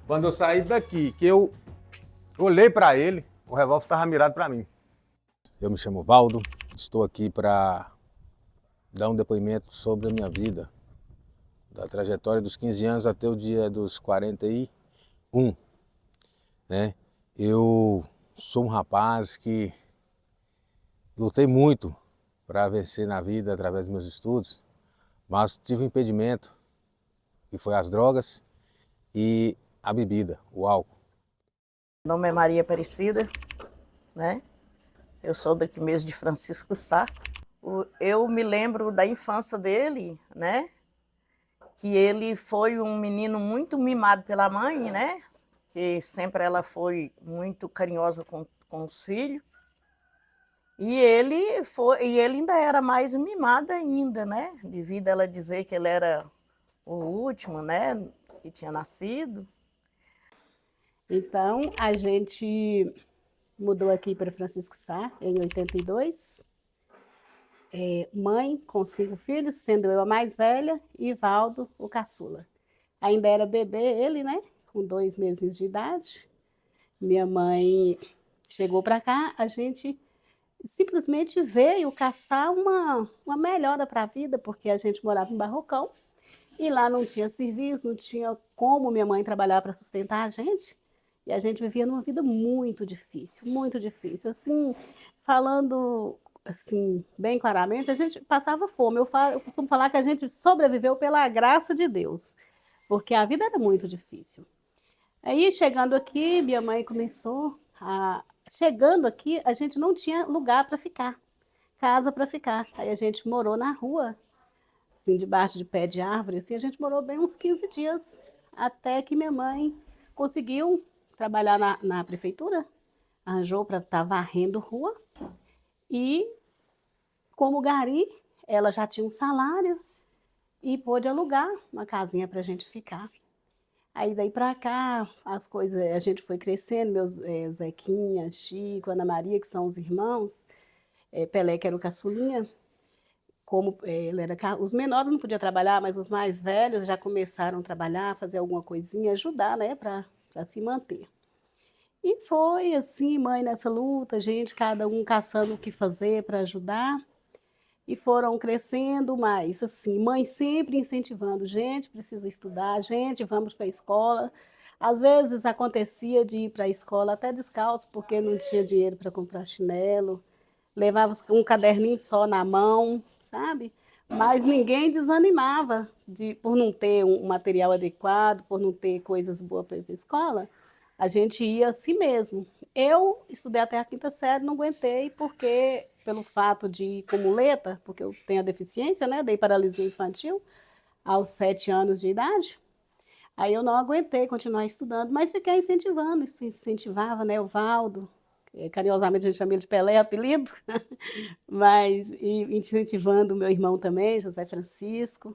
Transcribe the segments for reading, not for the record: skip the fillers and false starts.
Quando eu saí daqui, que eu olhei para ele, o revólver estava mirado para mim. Eu me chamo Valdo, estou aqui para dar um depoimento sobre a minha vida, da trajetória dos 15 anos até o dia dos 41, né? Eu sou um rapaz que lutei muito para vencer na vida através dos meus estudos, mas tive um impedimento, que foi as drogas e a bebida, o álcool. Meu nome é Maria Aparecida, né? Eu sou daqui mesmo de Francisco Sá. Eu me lembro da infância dele, né? Que ele foi um menino muito mimado pela mãe, né? Que sempre ela foi muito carinhosa com os filhos. E ele ainda era mais mimado ainda, né? Devido a ela dizer que ele era o último, né? Que tinha nascido. Então, a gente mudou aqui para Francisco Sá em 82. Mãe com 5 filhos, sendo eu a mais velha e Valdo o caçula. Ainda era bebê ele, né? Com 2 meses de idade. Minha mãe chegou para cá, a gente simplesmente veio caçar uma melhora para a vida, porque a gente morava em Barrocão e lá não tinha serviço, não tinha como minha mãe trabalhar para sustentar a gente. E a gente vivia numa vida muito difícil, muito difícil. Assim, falando assim, bem claramente, a gente passava fome. Eu costumo falar que a gente sobreviveu pela graça de Deus, porque a vida era muito difícil. Aí, chegando aqui, minha mãe começou a... Chegando aqui, a gente não tinha lugar para ficar, casa para ficar. Aí a gente morou na rua, assim, debaixo de pé de árvore, assim, a gente morou bem uns 15 dias, até que minha mãe conseguiu trabalhar na prefeitura, arranjou para estar varrendo rua, e como gari, ela já tinha um salário e pôde alugar uma casinha para a gente ficar. Aí daí para cá, as coisas, a gente foi crescendo, meus Zequinha, Chico, Ana Maria, que são os irmãos, Pelé, que era o caçulinha, como ele era, os menores não podiam trabalhar, mas os mais velhos já começaram a trabalhar, fazer alguma coisinha, ajudar, né, para se manter. E foi assim, mãe, nessa luta, gente, cada um caçando o que fazer para ajudar. E foram crescendo mais, assim, mãe sempre incentivando, gente, precisa estudar, gente, vamos para a escola. Às vezes acontecia de ir para a escola até descalço, porque não tinha dinheiro para comprar chinelo, levava um caderninho só na mão, sabe? Mas ninguém desanimava por não ter um material adequado, por não ter coisas boas para ir para a escola. A gente ia assim mesmo. Eu estudei até a 5ª série, não aguentei, porque pelo fato de ir com muleta, porque eu tenho a deficiência, né? Dei paralisia infantil aos 7 anos de idade. Aí eu não aguentei continuar estudando, mas fiquei incentivando, isso incentivava, né? O Valdo, carinhosamente a gente chama ele de Pelé, apelido, mas incentivando o meu irmão também, José Francisco.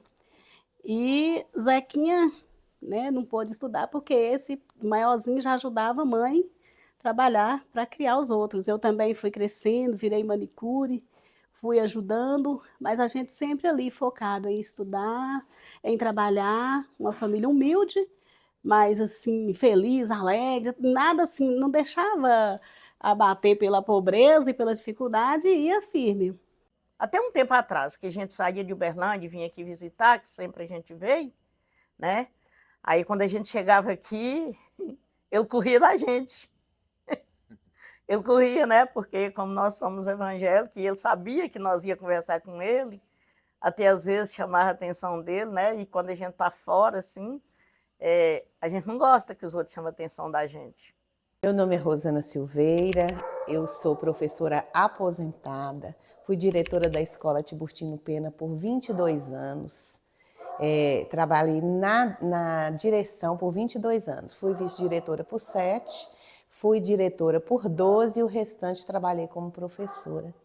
E Zequinha, né, não pôde estudar porque esse maiorzinho já ajudava a mãe a trabalhar para criar os outros. Eu também fui crescendo, virei manicure, fui ajudando, mas a gente sempre ali focado em estudar, em trabalhar, uma família humilde, mas assim, feliz, alegre, nada assim, não deixava abater pela pobreza e pela dificuldade e ia firme. Até um tempo atrás, que a gente saía de Uberlândia e vinha aqui visitar, que sempre a gente veio, né? Aí quando a gente chegava aqui, ele corria da gente. Ele corria, né? Porque como nós somos evangélicos, e ele sabia que nós ia conversar com ele, até às vezes chamava a atenção dele, né? E quando a gente está fora, assim, a gente não gosta que os outros chamem a atenção da gente. Meu nome é Rosana Silveira, eu sou professora aposentada, fui diretora da Escola Tiburtino Pena por 22 anos, trabalhei na direção por 22 anos, fui vice-diretora por 7, fui diretora por 12 e o restante trabalhei como professora.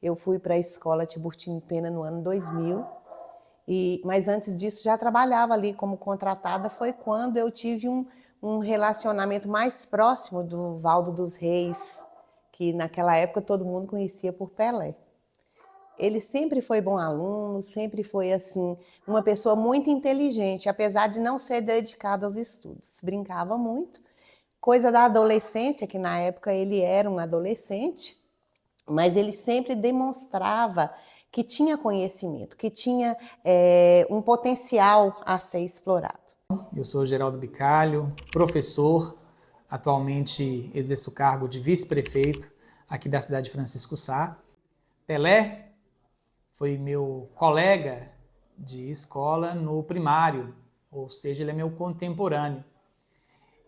Eu fui para a Escola Tiburtino Pena no ano 2000, mas antes disso já trabalhava ali como contratada, foi quando eu tive um relacionamento mais próximo do Valdo dos Reis, que naquela época todo mundo conhecia por Pelé. Ele sempre foi bom aluno, sempre foi assim, uma pessoa muito inteligente, apesar de não ser dedicado aos estudos. Brincava muito, coisa da adolescência, que na época ele era um adolescente, mas ele sempre demonstrava que tinha conhecimento, que tinha um potencial a ser explorado. Eu sou Geraldo Bicalho, professor, atualmente exerço o cargo de vice-prefeito aqui da cidade de Francisco Sá. Pelé foi meu colega de escola no primário, ou seja, ele é meu contemporâneo.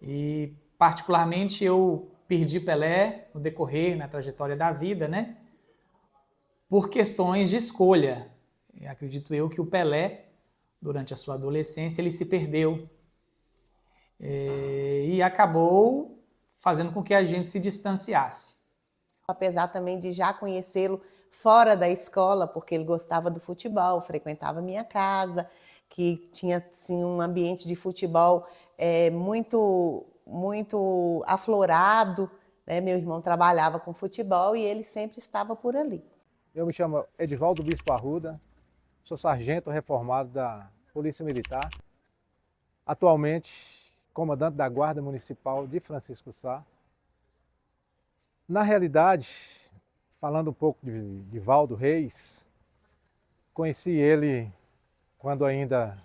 E particularmente eu perdi Pelé no decorrer, na trajetória da vida, né? Por questões de escolha. E acredito eu que o Pelé, durante a sua adolescência, ele se perdeu. E acabou fazendo com que a gente se distanciasse. Apesar também de já conhecê-lo fora da escola, porque ele gostava do futebol, frequentava a minha casa, que tinha assim, um ambiente de futebol muito aflorado, né? Meu irmão trabalhava com futebol e ele sempre estava por ali. Eu me chamo Edivaldo Bispo Arruda, sou sargento reformado da Polícia Militar, atualmente comandante da Guarda Municipal de Francisco Sá. Na realidade, falando um pouco de Valdo Reis, conheci ele quando ainda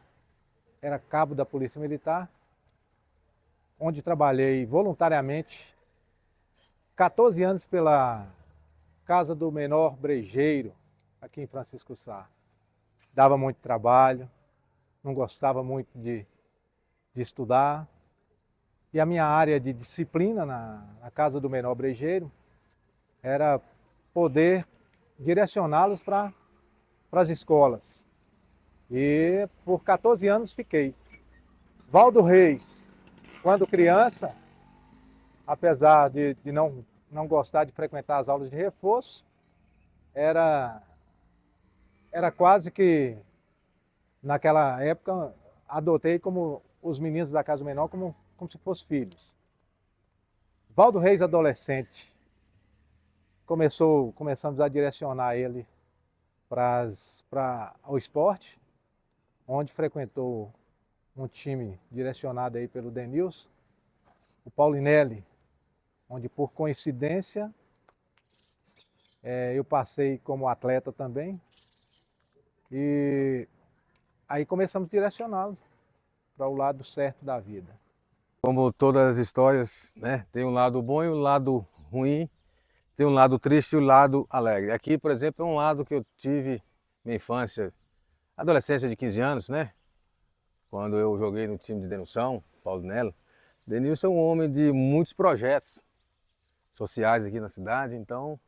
era cabo da Polícia Militar, onde trabalhei voluntariamente 14 anos pela Casa do Menor Brejeiro, aqui em Francisco Sá. Dava muito trabalho, não gostava muito de estudar. E a minha área de disciplina na Casa do Menor Brejeiro era poder direcioná-los para as escolas. E por 14 anos fiquei. Valdo Reis, quando criança, apesar de não gostar de frequentar as aulas de reforço, era quase que, naquela época, adotei como os meninos da Casa do Menor como se fossem filhos. Valdo Reis, adolescente, começamos a direcionar ele para o esporte, onde frequentou um time direcionado aí pelo Denilson, o Paulinelli, onde por coincidência eu passei como atleta também, e aí começamos a direcioná-lo para o lado certo da vida. Como todas as histórias, né, tem um lado bom e um lado ruim, tem um lado triste e um lado alegre. Aqui, por exemplo, é um lado que eu tive minha infância, adolescência de 15 anos, né? Quando eu joguei no time de Denilson, Paulo Nelo. Denilson é um homem de muitos projetos sociais aqui na cidade, então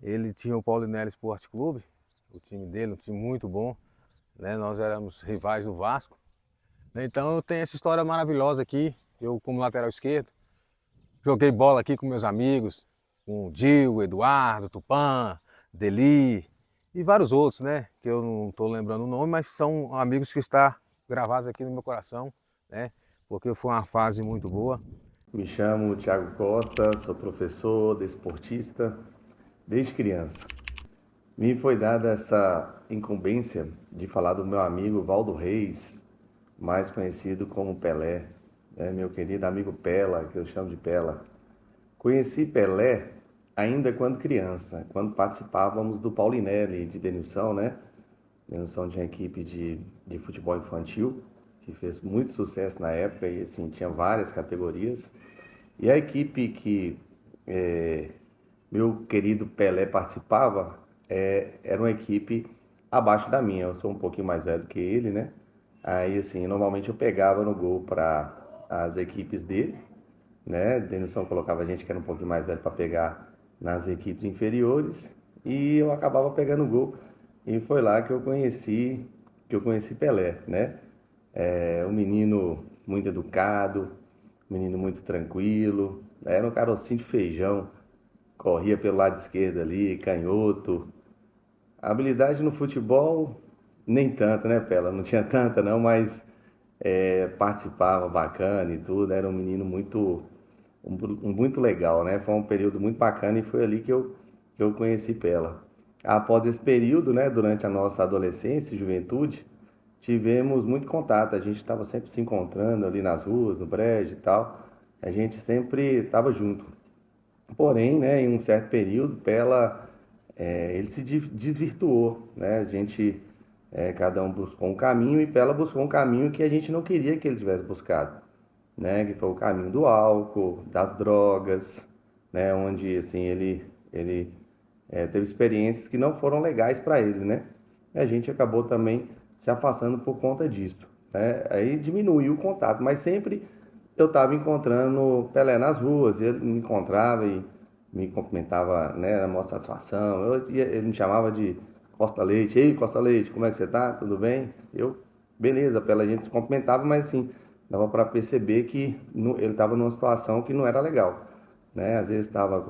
ele tinha o Paulinelli Esporte Clube, o time dele, um time muito bom, né? Nós éramos rivais do Vasco. Então eu tenho essa história maravilhosa aqui, eu como lateral esquerdo, joguei bola aqui com meus amigos, com o Dil, Eduardo, Tupã, Deli e vários outros, né? Que eu não estou lembrando o nome, mas são amigos que estão gravados aqui no meu coração, né? Porque foi uma fase muito boa. Me chamo Thiago Costa, sou professor, desportista, desde criança. Me foi dada essa incumbência de falar do meu amigo Valdo Reis, mais conhecido como Pelé, né? Meu querido amigo Pela, que eu chamo de Pela. Conheci Pelé ainda quando criança, quando participávamos do Paulinelli de Denilson, né? Denilson tinha equipe de futebol infantil, que fez muito sucesso na época e assim, tinha várias categorias. E a equipe que meu querido Pelé participava era uma equipe abaixo da minha. Eu sou um pouquinho mais velho que ele, né? Aí, assim, normalmente eu pegava no gol para as equipes dele, né? Denilson colocava a gente que era um pouquinho mais velho para pegar nas equipes inferiores e eu acabava pegando o gol. E foi lá que eu conheci Pelé, né? Um menino muito educado, um menino muito tranquilo, era um carocinho de feijão, corria pelo lado esquerdo ali, canhoto. A habilidade no futebol, nem tanto, né, Pela? Não tinha tanta não, mas participava bacana e tudo, era um menino muito legal, né? Foi um período muito bacana e foi ali que eu conheci Pela. após esse período, né, durante a nossa adolescência e juventude, tivemos muito contato. A gente estava sempre se encontrando ali nas ruas, no brejo e tal. A gente sempre estava junto. Porém, né, em um certo período, ele se desvirtuou, né? A gente, cada um buscou um caminho e Pela buscou um caminho que a gente não queria que ele tivesse buscado, né? Que foi o caminho do álcool, das drogas, né? Onde, assim, ele teve experiências que não foram legais para ele, né? E a gente acabou também se afastando por conta disso, né? Aí diminuiu o contato, mas sempre eu estava encontrando Pelé nas ruas, ele me encontrava e me cumprimentava, né, na maior satisfação. Ele me chamava de Costa Leite. Ei, Costa Leite, como é que você tá? Tudo bem? Beleza, Pelé, a gente se cumprimentava, mas assim, dava para perceber que ele estava numa situação que não era legal, né? Às vezes estava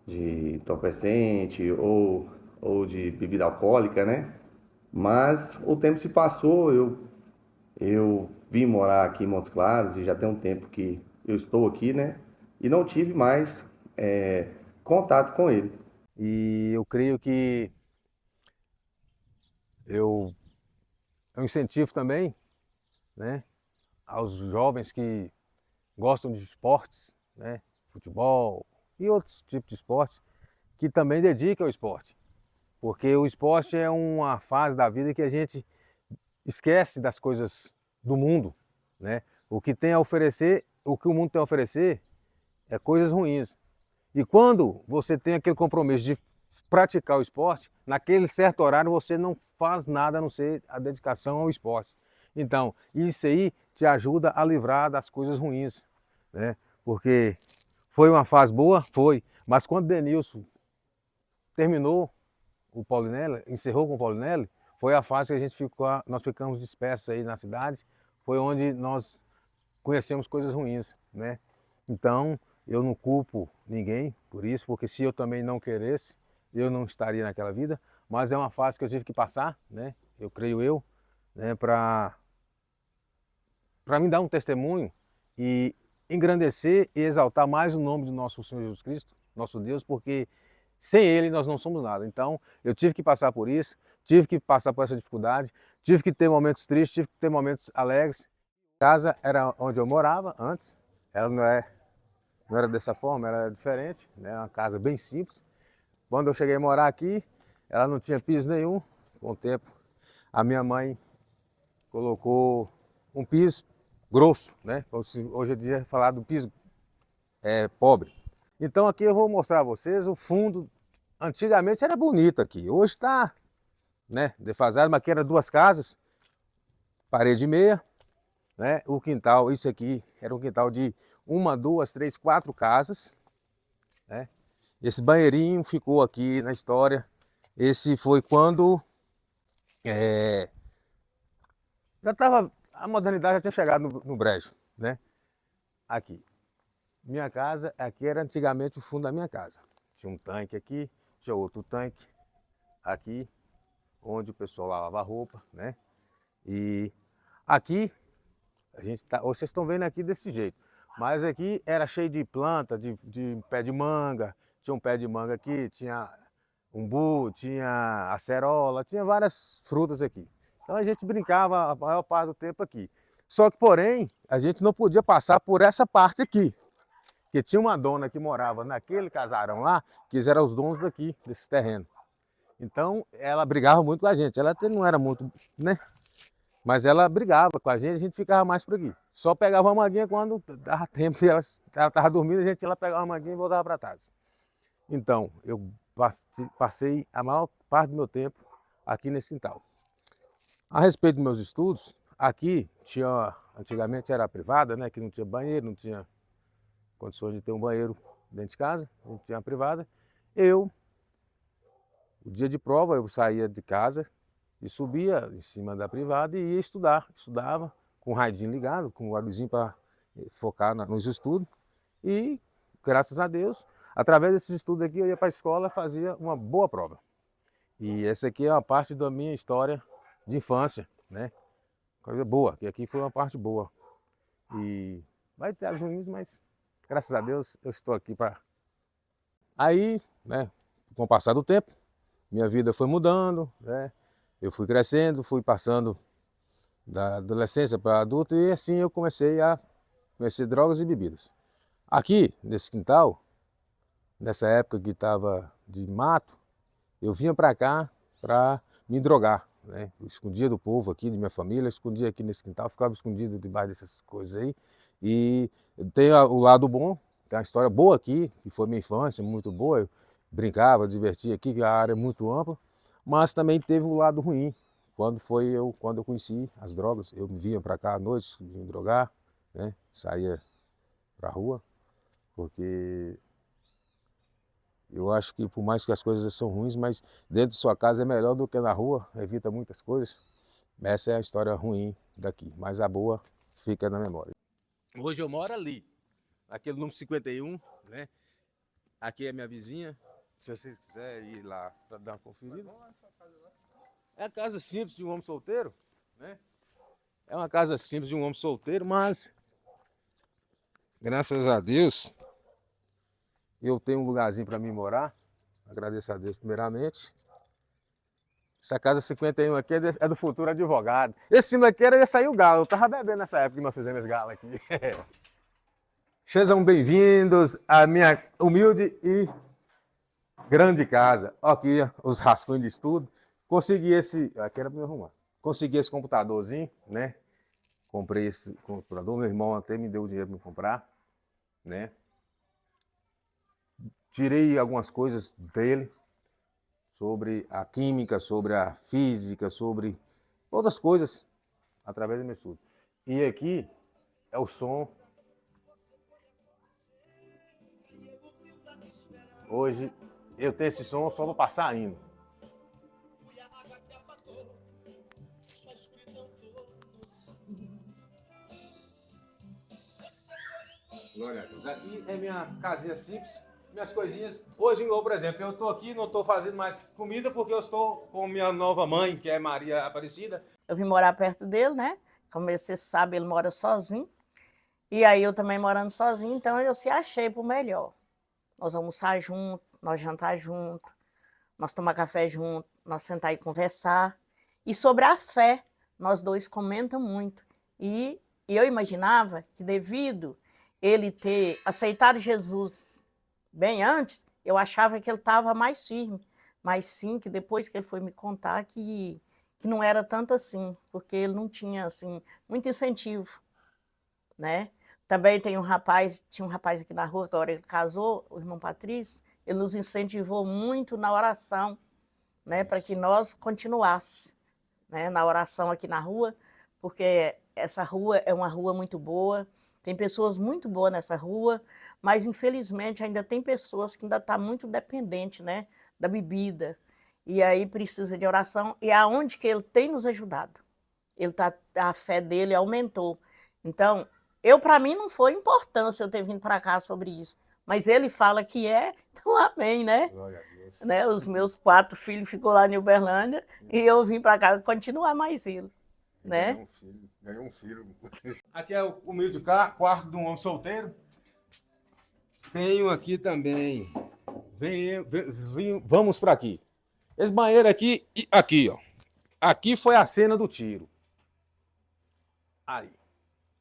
de entorpecente ou de bebida alcoólica, né? Mas o tempo se passou, eu vim morar aqui em Montes Claros e já tem um tempo que eu estou aqui, né? E não tive mais contato com ele. E eu creio que eu, eu incentivo também, né, aos jovens que gostam de esportes, né, futebol e outros tipos de esportes, que também dediquem ao esporte. Porque o esporte é uma fase da vida que a gente esquece das coisas do mundo, né? O que tem a oferecer, o que o mundo tem a oferecer é coisas ruins. E quando você tem aquele compromisso de praticar o esporte, naquele certo horário você não faz nada a não ser a dedicação ao esporte. Então, isso aí te ajuda a livrar das coisas ruins, né? Porque foi uma fase boa? Foi. Mas quando Denilson terminou o Paulinelli, encerrou com o Paulinelli, foi a fase que nós ficamos dispersos aí na cidade, foi onde nós conhecemos coisas ruins, né? Então, eu não culpo ninguém por isso, porque se eu também não queresse, eu não estaria naquela vida, mas é uma fase que eu tive que passar, né? Eu creio né, para me dar um testemunho e engrandecer e exaltar mais o nome do nosso Senhor Jesus Cristo, nosso Deus, porque sem Ele nós não somos nada. Então, eu tive que passar por isso, tive que passar por essa dificuldade, tive que ter momentos tristes, tive que ter momentos alegres. A casa era onde eu morava antes, ela não era dessa forma, ela era diferente, né? Uma casa bem simples. Quando eu cheguei a morar aqui, ela não tinha piso nenhum. Com o tempo, a minha mãe colocou um piso grosso, né? Hoje em dia falar do piso pobre. Então aqui eu vou mostrar a vocês o fundo. Antigamente era bonito aqui, hoje está, né, defasado, mas aqui era duas casas, parede e meia, né? O quintal, isso aqui era um quintal de uma, duas, três, quatro casas, né? Esse banheirinho ficou aqui na história. Esse foi quando a modernidade já tinha chegado no brejo, né? Aqui. Minha casa, aqui era antigamente o fundo da minha casa. Tinha um tanque aqui, tinha outro tanque aqui, onde o pessoal lavava roupa, né? E aqui, hoje vocês estão vendo aqui desse jeito, mas aqui era cheio de planta, de pé de manga, tinha um pé de manga aqui, tinha umbu, tinha acerola, tinha várias frutas aqui. Então a gente brincava a maior parte do tempo aqui. Só que, porém, a gente não podia passar por essa parte aqui, porque tinha uma dona que morava naquele casarão lá, que eles eram os donos daqui, desse terreno. Então, ela brigava muito com a gente. Ela até não era muito, né? Mas ela brigava com a gente ficava mais por aqui. Só pegava uma manguinha quando dava tempo, e ela estava dormindo, a gente ia lá pegava uma manguinha e voltava para trás. Então, eu passei a maior parte do meu tempo aqui nesse quintal. A respeito dos meus estudos, aqui antigamente era privada, né? Que não tinha banheiro, não tinha condições de ter um banheiro dentro de casa, não tinha privada. O dia de prova, eu saía de casa e subia em cima da privada e ia estudar. Estudava com o radinho ligado, com o avizinho para focar nos estudos. E, graças a Deus, através desses estudos aqui, eu ia para a escola e fazia uma boa prova. E essa aqui é uma parte da minha história de infância, né? Coisa boa, que aqui foi uma parte boa. E vai ter as ruins, mas graças a Deus eu estou aqui para... Aí, né, com o passar do tempo, minha vida foi mudando, né? Eu fui crescendo, fui passando da adolescência para adulto e assim eu comecei a conhecer drogas e bebidas. Aqui, nesse quintal, nessa época que estava de mato, eu vinha para cá para me drogar, né? Eu escondia do povo aqui, de minha família, escondia aqui nesse quintal, ficava escondido debaixo dessas coisas aí. E tem o lado bom, tem uma história boa aqui, que foi minha infância, muito boa. Eu brincava, divertia aqui, que a área é muito ampla, mas também teve o lado ruim. Quando eu conheci as drogas, eu vinha para cá à noite, me drogar, né? Saía para a rua, porque eu acho que por mais que as coisas são ruins, mas dentro de sua casa é melhor do que na rua, evita muitas coisas. Essa é a história ruim daqui, mas a boa fica na memória. Hoje eu moro ali, aquele número 51, né? Aqui é minha vizinha, se você quiser ir lá para dar uma conferida. É a casa simples de um homem solteiro, né? É uma casa simples de um homem solteiro, mas graças a Deus eu tenho um lugarzinho para mim morar. Agradeço a Deus primeiramente. Essa casa 51 aqui é do futuro advogado. Esse cima aqui ia sair o galo. Eu tava bebendo nessa época que nós fizemos esse galo aqui. Sejam bem-vindos à minha humilde e grande casa. Aqui os rascunhos de estudo. Consegui esse... Aqui era para me arrumar. Consegui esse computadorzinho, né? Comprei esse computador. Meu irmão até me deu o dinheiro para me comprar, né? Tirei algumas coisas dele sobre a química, sobre a física, sobre outras coisas através do meu estudo. E aqui é o som. Hoje eu tenho esse som só para passar indo. Glória a Deus. Aqui é minha casinha simples, minhas coisinhas. Hoje, por exemplo, eu estou aqui, não estou fazendo mais comida porque eu estou com minha nova mãe, que é Maria Aparecida. Eu vim morar perto dele, né? Como você sabe, ele mora sozinho. E aí eu também morando sozinho, então eu se achei por melhor. Nós almoçar junto, nós jantar junto, nós tomar café junto, nós sentar e conversar. E sobre a fé, nós dois comentamos muito. E eu imaginava que devido ele ter aceitado Jesus bem antes, eu achava que ele estava mais firme. Mas sim, que depois que ele foi me contar que não era tanto assim, porque ele não tinha assim muito incentivo, né? Também tinha um rapaz aqui na rua, agora ele casou, o irmão Patrício, ele nos incentivou muito na oração, né, para que nós continuássemos, né, na oração aqui na rua, porque essa rua é uma rua muito boa, tem pessoas muito boas nessa rua, mas infelizmente ainda tem pessoas que ainda estão muito dependentes, né, da bebida, e aí precisa de oração, e é aonde que ele tem nos ajudado. A fé dele aumentou. Então, para mim não foi importância eu ter vindo para cá sobre isso, mas ele fala que é, então amém, né? Glória a Deus. Né? Os meus 4 filhos ficou lá em Uberlândia e eu vim para cá continuar mais ele, né? Ganhou um filho. Aqui é o humilde quarto de um homem solteiro. Tenho aqui também. Vamos para aqui. Esse banheiro aqui, aqui, ó. Aqui foi a cena do tiro. Aí.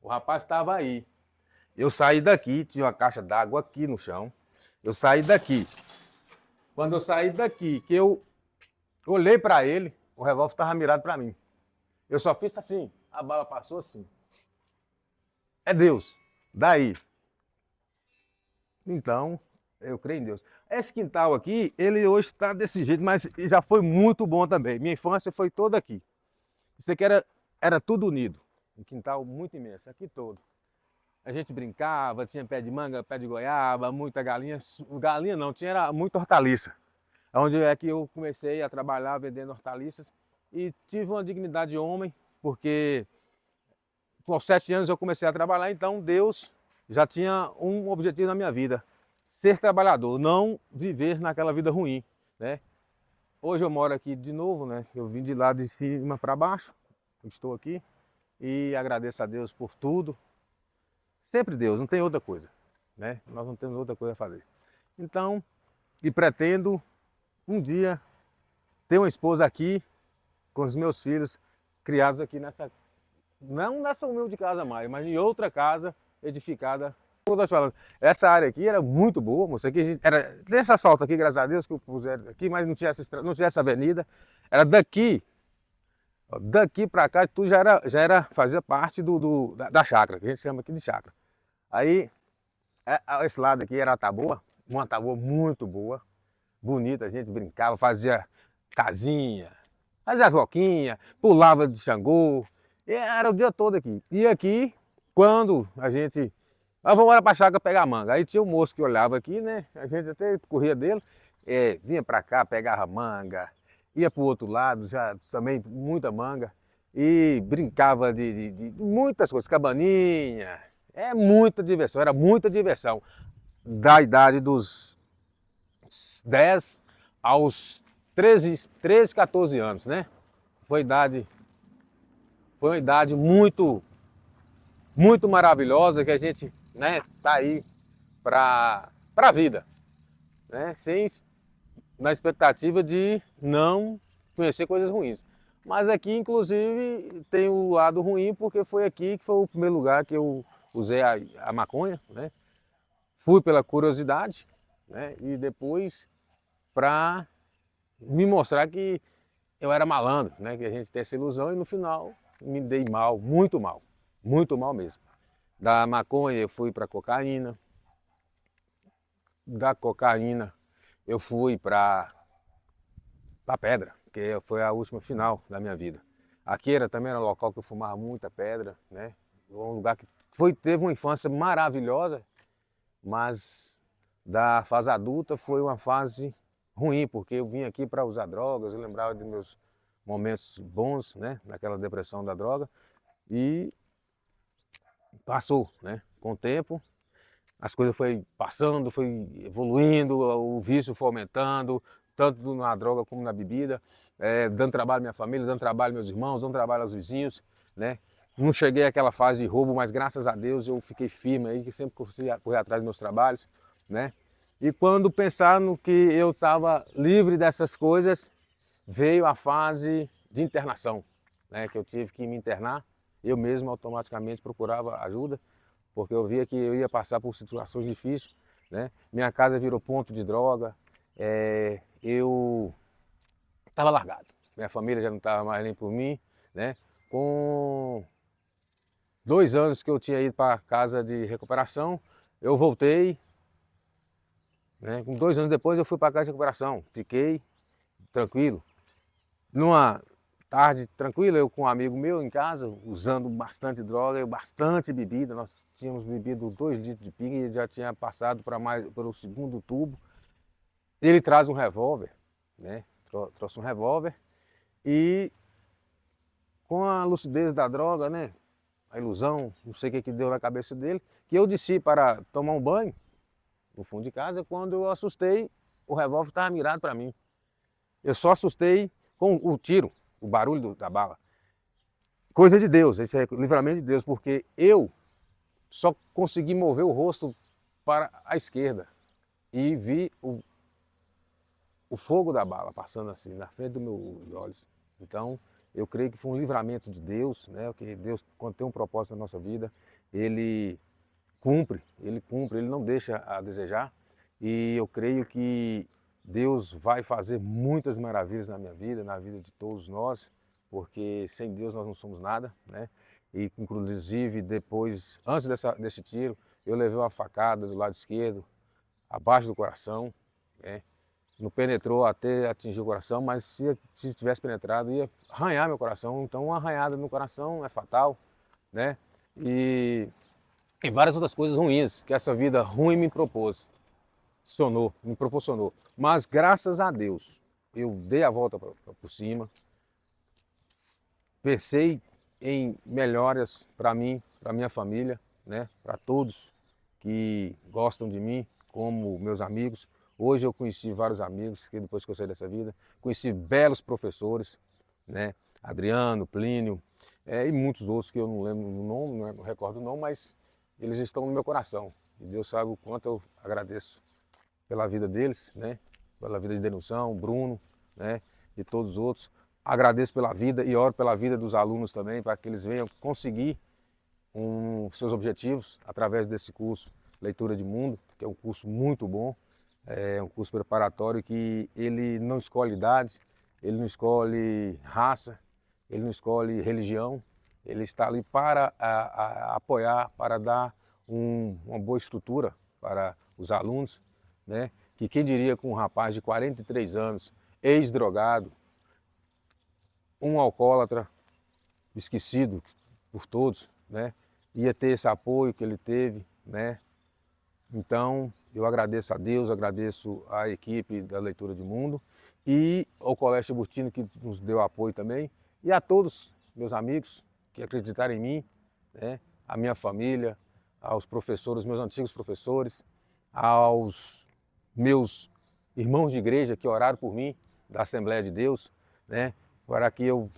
O rapaz estava aí. Eu saí daqui, tinha uma caixa d'água aqui no chão. Eu saí daqui. Quando eu saí daqui, que eu olhei para ele, o revólver estava mirado para mim. Eu só fiz assim, a bala passou assim. É Deus. Daí. Então, eu creio em Deus. Esse quintal aqui, ele hoje está desse jeito, mas já foi muito bom também. Minha infância foi toda aqui. Isso aqui era tudo unido. Um quintal muito imenso, aqui todo. A gente brincava, tinha pé de manga, pé de goiaba, muita galinha. Galinha não, tinha muita hortaliça. Onde é que eu comecei a trabalhar vendendo hortaliças e tive uma dignidade de homem, porque com 7 anos eu comecei a trabalhar, então Deus já tinha um objetivo na minha vida. Ser trabalhador, não viver naquela vida ruim, né? Hoje eu moro aqui de novo, né? Eu vim de lá de cima para baixo, estou aqui. E agradeço a Deus por tudo. Sempre Deus, não tem outra coisa, né? Nós não temos outra coisa a fazer. Então, e pretendo um dia ter uma esposa aqui, com os meus filhos criados aqui não nessa humilde casa mais, mas em outra casa edificada. Como eu estou te falando, essa área aqui era muito boa, moça. Aqui tem esse asfalto aqui, graças a Deus, que eu puseram aqui, mas não tinha essa avenida. Era daqui para cá, tudo fazia parte da chácara, que a gente chama aqui de chácara. Aí, esse lado aqui era uma taboa muito boa, bonita, a gente brincava, fazia casinha, fazia as roquinhas, pulava de Xangô, e era o dia todo aqui. E aqui, quando a gente... vamos embora pra chácara pegar manga. Aí tinha um moço que olhava aqui, né? A gente até corria dele, vinha pra cá, pegava manga, ia pro outro lado, já também muita manga, e brincava de muitas coisas, cabaninha, muita diversão, era muita diversão. Da idade dos 10 aos 13, 14 anos, né? Foi uma idade muito maravilhosa que a gente, né, tá aí para a vida, né? Na expectativa de não conhecer coisas ruins. Mas aqui, inclusive, tem o lado ruim, porque foi aqui que foi o primeiro lugar que eu usei a maconha, né? Fui pela curiosidade, né? E depois para me mostrar que eu era malandro, né? Que a gente tem essa ilusão, e no final me dei mal, muito mal mesmo. Da maconha eu fui para cocaína, da cocaína eu fui para pedra, que foi a última final da minha vida. Aqui também era um local que eu fumava muita pedra, né? Um lugar que teve uma infância maravilhosa, mas da fase adulta foi uma fase ruim, porque eu vim aqui para usar drogas, eu lembrava de meus momentos bons, né? Naquela depressão da droga, e passou, né? Com o tempo, as coisas foi passando, foi evoluindo, o vício foi aumentando, tanto na droga como na bebida, dando trabalho à minha família, dando trabalho aos meus irmãos, dando trabalho aos vizinhos, né? Não cheguei àquela fase de roubo, mas graças a Deus eu fiquei firme aí, que sempre corri atrás dos meus trabalhos, né? E quando pensaram que eu estava livre dessas coisas, veio a fase de internação, né? Que eu tive que me internar. Eu mesmo automaticamente procurava ajuda, porque eu via que eu ia passar por situações difíceis, né? Minha casa virou ponto de droga, eu estava largado. Minha família já não estava mais nem por mim, né? Com 2 anos que eu tinha ido para a casa de recuperação, eu voltei, né? Com 2 anos depois eu fui para a casa de recuperação, fiquei tranquilo. Numa tarde tranquila, eu com um amigo meu em casa, usando bastante droga e bastante bebida. Nós tínhamos bebido 2 litros de pinga e já tinha passado pelo segundo tubo. Ele traz um revólver, né? Trouxe um revólver e com a lucidez da droga, né? A ilusão, não sei o que deu na cabeça dele, que eu desci para tomar um banho no fundo de casa. Quando eu assustei, o revólver estava mirado para mim. Eu só assustei com o tiro, o barulho da bala. Coisa de Deus, esse é livramento de Deus, porque eu só consegui mover o rosto para a esquerda e vi o fogo da bala passando assim na frente dos meus olhos. Então, eu creio que foi um livramento de Deus, né? Que Deus, quando tem um propósito na nossa vida, Ele cumpre, Ele não deixa a desejar. E eu creio que Deus vai fazer muitas maravilhas na minha vida, na vida de todos nós, porque sem Deus nós não somos nada, né? E inclusive depois, antes desse tiro, eu levei uma facada do lado esquerdo, abaixo do coração, né? Não penetrou até atingir o coração, mas se tivesse penetrado ia arranhar meu coração. Então uma arranhada no coração é fatal, né? E várias outras coisas ruins que essa vida ruim me proporcionou. Mas graças a Deus, eu dei a volta por cima, pensei em melhoras para mim, para minha família, né? Para todos que gostam de mim, como meus amigos. Hoje eu conheci vários amigos que depois que eu saí dessa vida, conheci belos professores, né? Adriano, Plínio, e muitos outros que eu não lembro o nome, não recordo o nome, mas eles estão no meu coração. E Deus sabe o quanto eu agradeço pela vida deles, né? Pela vida de Denunção, Bruno, né? e todos os outros. Agradeço pela vida e oro pela vida dos alunos também, para que eles venham conseguir seus objetivos através desse curso Leitura de Mundo, que é um curso muito bom, é um curso preparatório que ele não escolhe idade, ele não escolhe raça, ele não escolhe religião, ele está ali para apoiar, para dar uma boa estrutura para os alunos, né? Que quem diria com um rapaz de 43 anos, ex-drogado, um alcoólatra, esquecido por todos, né? Ia ter esse apoio que ele teve, né? Então, eu agradeço a Deus, agradeço à equipe da Leitura de Mundo e ao Colégio Tiburtino que nos deu apoio também, e a todos meus amigos que acreditaram em mim, né? A minha família, aos professores, meus antigos professores, aos meus irmãos de igreja que oraram por mim, da Assembleia de Deus, né? Para que eu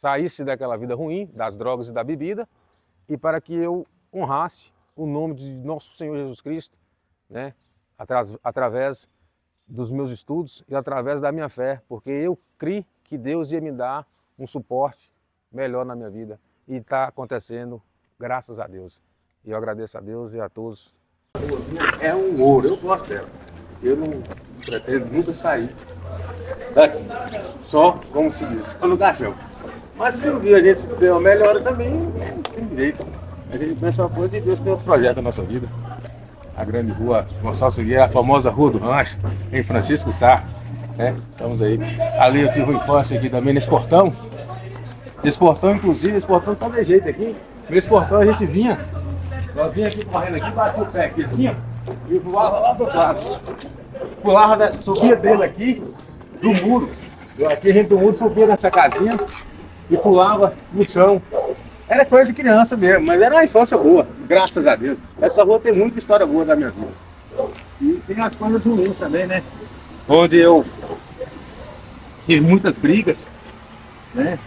saísse daquela vida ruim, das drogas e da bebida, e para que eu honrasse o nome de nosso Senhor Jesus Cristo, né? Através dos meus estudos e através da minha fé, porque eu criei que Deus ia me dar um suporte melhor na minha vida, e está acontecendo, graças a Deus. E eu agradeço a Deus e a todos. É um ouro, eu gosto dela. Eu não pretendo nunca sair daqui, só, como se diz, no caixão. Mas se um dia a gente der uma melhora também, não tem jeito. A gente pensa uma coisa e Deus tem outro projeto na nossa vida. A grande rua Gonçalves Figueira, a famosa Rua do Rancho, em Francisco Sá, né? Estamos aí. Ali eu tive uma infância aqui também nesse portão. Esse portão, inclusive, esse portão tá de jeito aqui. Nesse portão a gente vinha, eu vinha aqui correndo aqui, batia o pé aqui assim, ó, e voava lá do outro lado. Pulava, subia dele aqui, do muro. Eu aqui, a gente do muro subia nessa casinha e pulava no chão. Era coisa de criança mesmo, mas era uma infância boa, graças a Deus. Essa rua tem muita história boa da minha vida. E tem as coisas ruins também, né? Onde eu tive muitas brigas, né?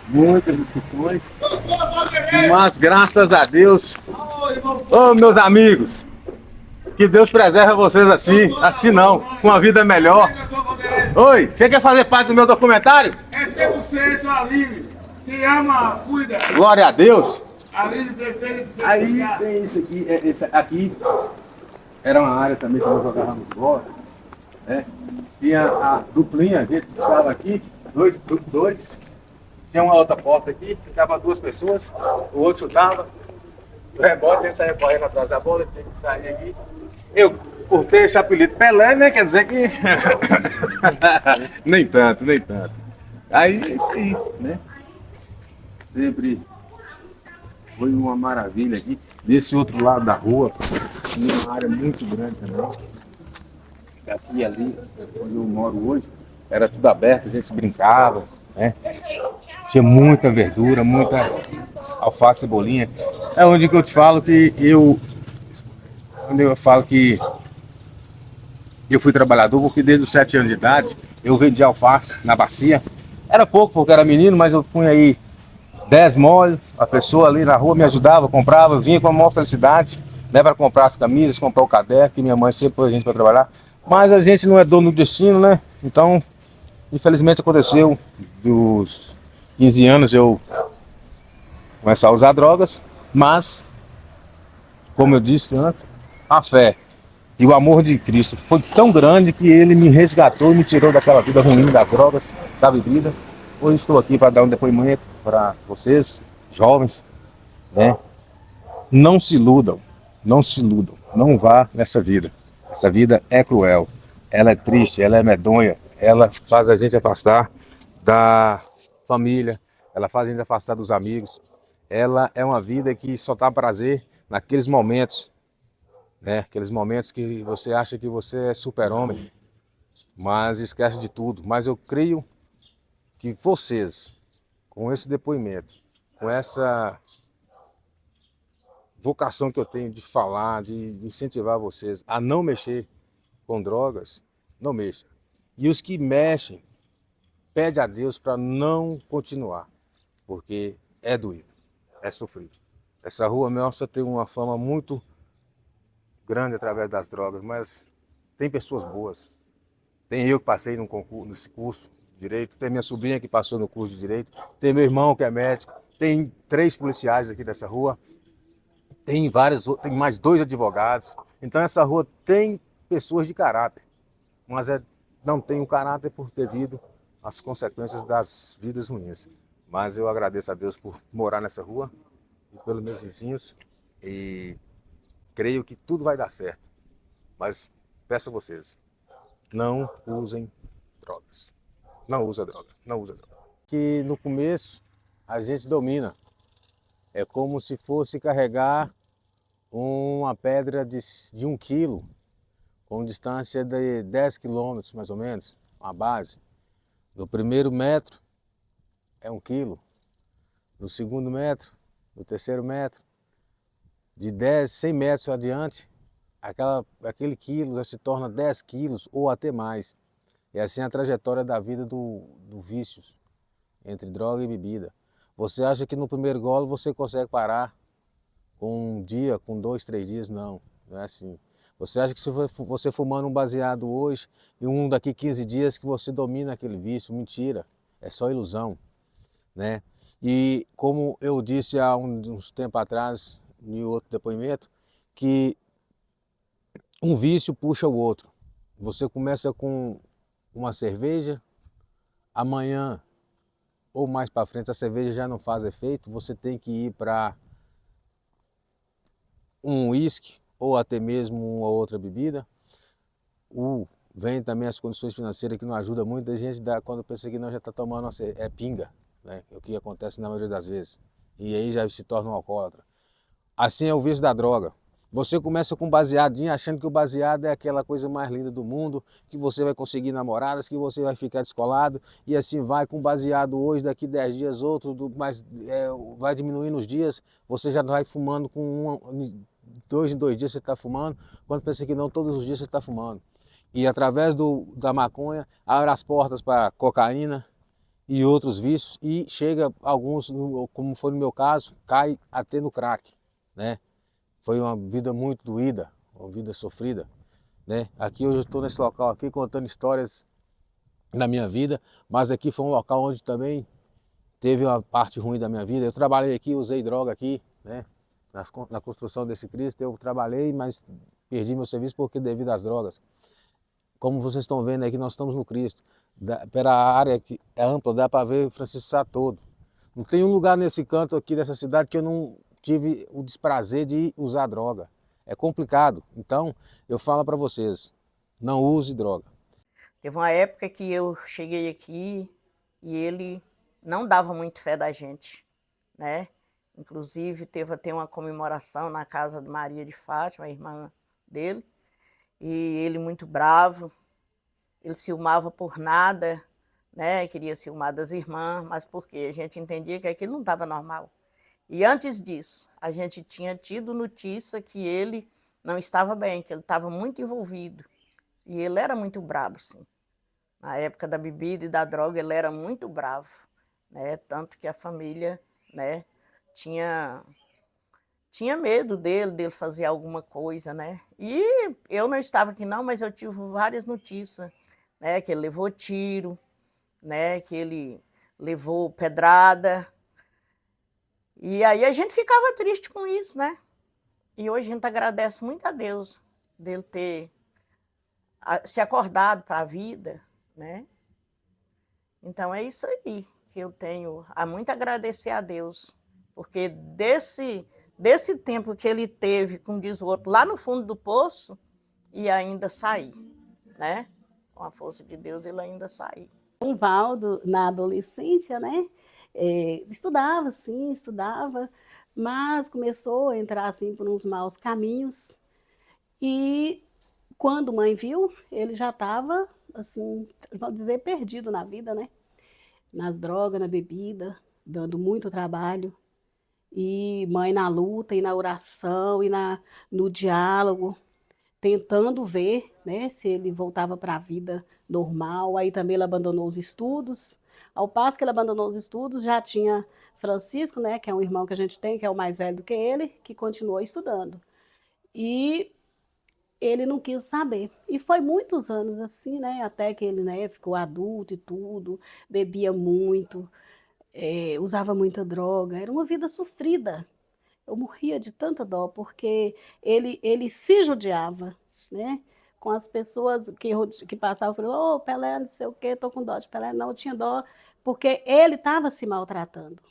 Muitas discussões. Mas graças a Deus, ô meus amigos, que Deus preserve vocês assim não, com uma vida melhor. Oi, você quer fazer parte do meu documentário? É 100% Aline. Quem ama, cuida. Glória a Deus. Aline prefere. Aí tem isso aqui, esse aqui era uma área também que nós jogávamos bola, né? Tinha a duplinha, a gente ficava aqui, dois. Tinha uma outra porta aqui, ficava duas pessoas, o outro chutava, o rebote, a gente saía correndo atrás da bola, tinha que sair aqui. Eu cortei esse apelido Pelé, né? Quer dizer que. Nem tanto. Aí é isso aí, né? Sempre foi uma maravilha aqui. Desse outro lado da rua, tinha uma área muito grande também. Aqui e ali, onde eu moro hoje, era tudo aberto, a gente brincava, né? Tinha muita verdura, muita alface, cebolinha. É onde que eu te falo que eu falo que eu fui trabalhador, porque desde os 7 anos de idade eu vendia alface na bacia. Era pouco porque era menino, mas eu punha aí 10 molhos, a pessoa ali na rua me ajudava, comprava, vinha com a maior felicidade, né, para comprar as camisas, comprar o caderno, que minha mãe sempre pôs a gente para trabalhar. Mas a gente não é dono do destino, né? Então, infelizmente aconteceu, dos 15 anos eu começar a usar drogas, mas, como eu disse antes, a fé e o amor de Cristo foi tão grande que ele me resgatou e me tirou daquela vida ruim das drogas, da bebida. Hoje estou aqui para dar um depoimento para vocês, jovens, né? Não se iludam, não vá nessa vida. Essa vida é cruel, ela é triste, ela é medonha, ela faz a gente afastar da família, ela faz a gente afastar dos amigos. Ela é uma vida que só dá prazer naqueles momentos, né? Aqueles momentos que você acha que você é super-homem, mas esquece de tudo. Mas eu creio que vocês, com esse depoimento, com essa vocação que eu tenho de falar, de incentivar vocês a não mexer com drogas, não mexa. E os que mexem, pede a Deus para não continuar, porque é doído, é sofrido. Essa rua nossa tem uma fama muito grande através das drogas, mas tem pessoas boas. Tem eu que passei nesse curso de Direito, tem minha sobrinha que passou no curso de Direito, tem meu irmão que é médico, tem 3 policiais aqui dessa rua, tem mais 2 advogados. Então essa rua tem pessoas de caráter, mas não tem um caráter por devido às consequências das vidas ruins. Mas eu agradeço a Deus por morar nessa rua e pelos meus vizinhos e creio que tudo vai dar certo. Mas peço a vocês, não usem drogas. Não usa droga, não usa droga. Que no começo a gente domina. É como se fosse carregar uma pedra de 1 quilo, com distância de 10 quilômetros mais ou menos, uma base. No primeiro metro é 1 quilo, no segundo metro, no terceiro metro, de 100 metros adiante, aquele quilo já se torna 10 quilos ou até mais. É assim a trajetória da vida do vício entre droga e bebida. Você acha que no primeiro gole você consegue parar com 1 dia, com 2, 3 dias? Não, não é assim. Você acha que se você fumando um baseado hoje e daqui 15 dias que você domina aquele vício? Mentira, é só ilusão, né? E como eu disse há uns tempos atrás, em outro depoimento, que um vício puxa o outro. Você começa com uma cerveja, amanhã ou mais para frente a cerveja já não faz efeito, você tem que ir para um uísque ou até mesmo uma outra bebida. Vem também as condições financeiras que não ajudam muito, a gente quando pensa que não já está tomando pinga, né? É o que acontece na maioria das vezes. E aí já se torna um alcoólatra. Assim é o vício da droga. Você começa com baseadinho, achando que o baseado é aquela coisa mais linda do mundo, que você vai conseguir namoradas, que você vai ficar descolado, e assim vai com baseado hoje, daqui 10 dias outro, mas vai diminuindo os dias, você já vai fumando com 2 em 2 dias você está fumando, quando pensa que não, todos os dias você está fumando. E através da maconha, abre as portas para cocaína e outros vícios, e chega alguns, como foi no meu caso, cai até no crack, né? Foi uma vida muito doída, uma vida sofrida, né? Aqui hoje eu estou nesse local aqui contando histórias da minha vida, mas aqui foi um local onde também teve uma parte ruim da minha vida. Eu trabalhei aqui, usei droga aqui, né? Na construção desse Cristo eu trabalhei, mas perdi meu serviço porque devido às drogas. Como vocês estão vendo aqui, nós estamos no Cristo. Pela área que é ampla, dá para ver o Francisco Sá todo. Não tem um lugar nesse canto aqui dessa cidade que eu não tive o desprazer de usar droga. É complicado. Então, eu falo para vocês, não use droga. Teve uma época que eu cheguei aqui e ele não dava muito fé da gente, né? Inclusive, teve até uma comemoração na casa de Maria de Fátima, a irmã dele, e ele muito bravo, ele ciumava por nada, né? Queria ciumar das irmãs, mas por quê? A gente entendia que aquilo não estava normal. E antes disso, a gente tinha tido notícia que ele não estava bem, que ele estava muito envolvido. E ele era muito bravo, sim. Na época da bebida e da droga, ele era muito bravo, né? Tanto que a família, né, tinha medo dele fazer alguma coisa, né? E eu não estava aqui não, mas eu tive várias notícias, né? Que ele levou tiro, né? Que ele levou pedrada. E aí a gente ficava triste com isso, né? E hoje a gente agradece muito a Deus dele ter se acordado para a vida, né? Então é isso aí que eu tenho a muito agradecer a Deus, porque desse tempo que ele teve, como diz o outro, lá no fundo do poço, e ainda sair, né? Com a força de Deus, ele ainda sair. O Valdo, na adolescência, né? Estudava, sim, estudava, mas começou a entrar assim por uns maus caminhos. E quando mãe viu, ele já estava, assim, vamos dizer, perdido na vida, né? Nas drogas, na bebida, dando muito trabalho. E mãe na luta, e na oração, e no diálogo, tentando ver, né, se ele voltava para a vida normal. Aí também ele abandonou os estudos. Ao passo que ele abandonou os estudos, já tinha Francisco, né, que é um irmão que a gente tem, que é o mais velho do que ele, que continuou estudando. E ele não quis saber. E foi muitos anos assim, né? Até que ele, né, ficou adulto e tudo, bebia muito, usava muita droga, era uma vida sofrida. Eu morria de tanta dó, porque ele se judiava, né? Com as pessoas que passavam por ele, ô, Pelé, não sei o quê, tô com dó de Pelé. Não, eu tinha dó, porque ele estava se maltratando.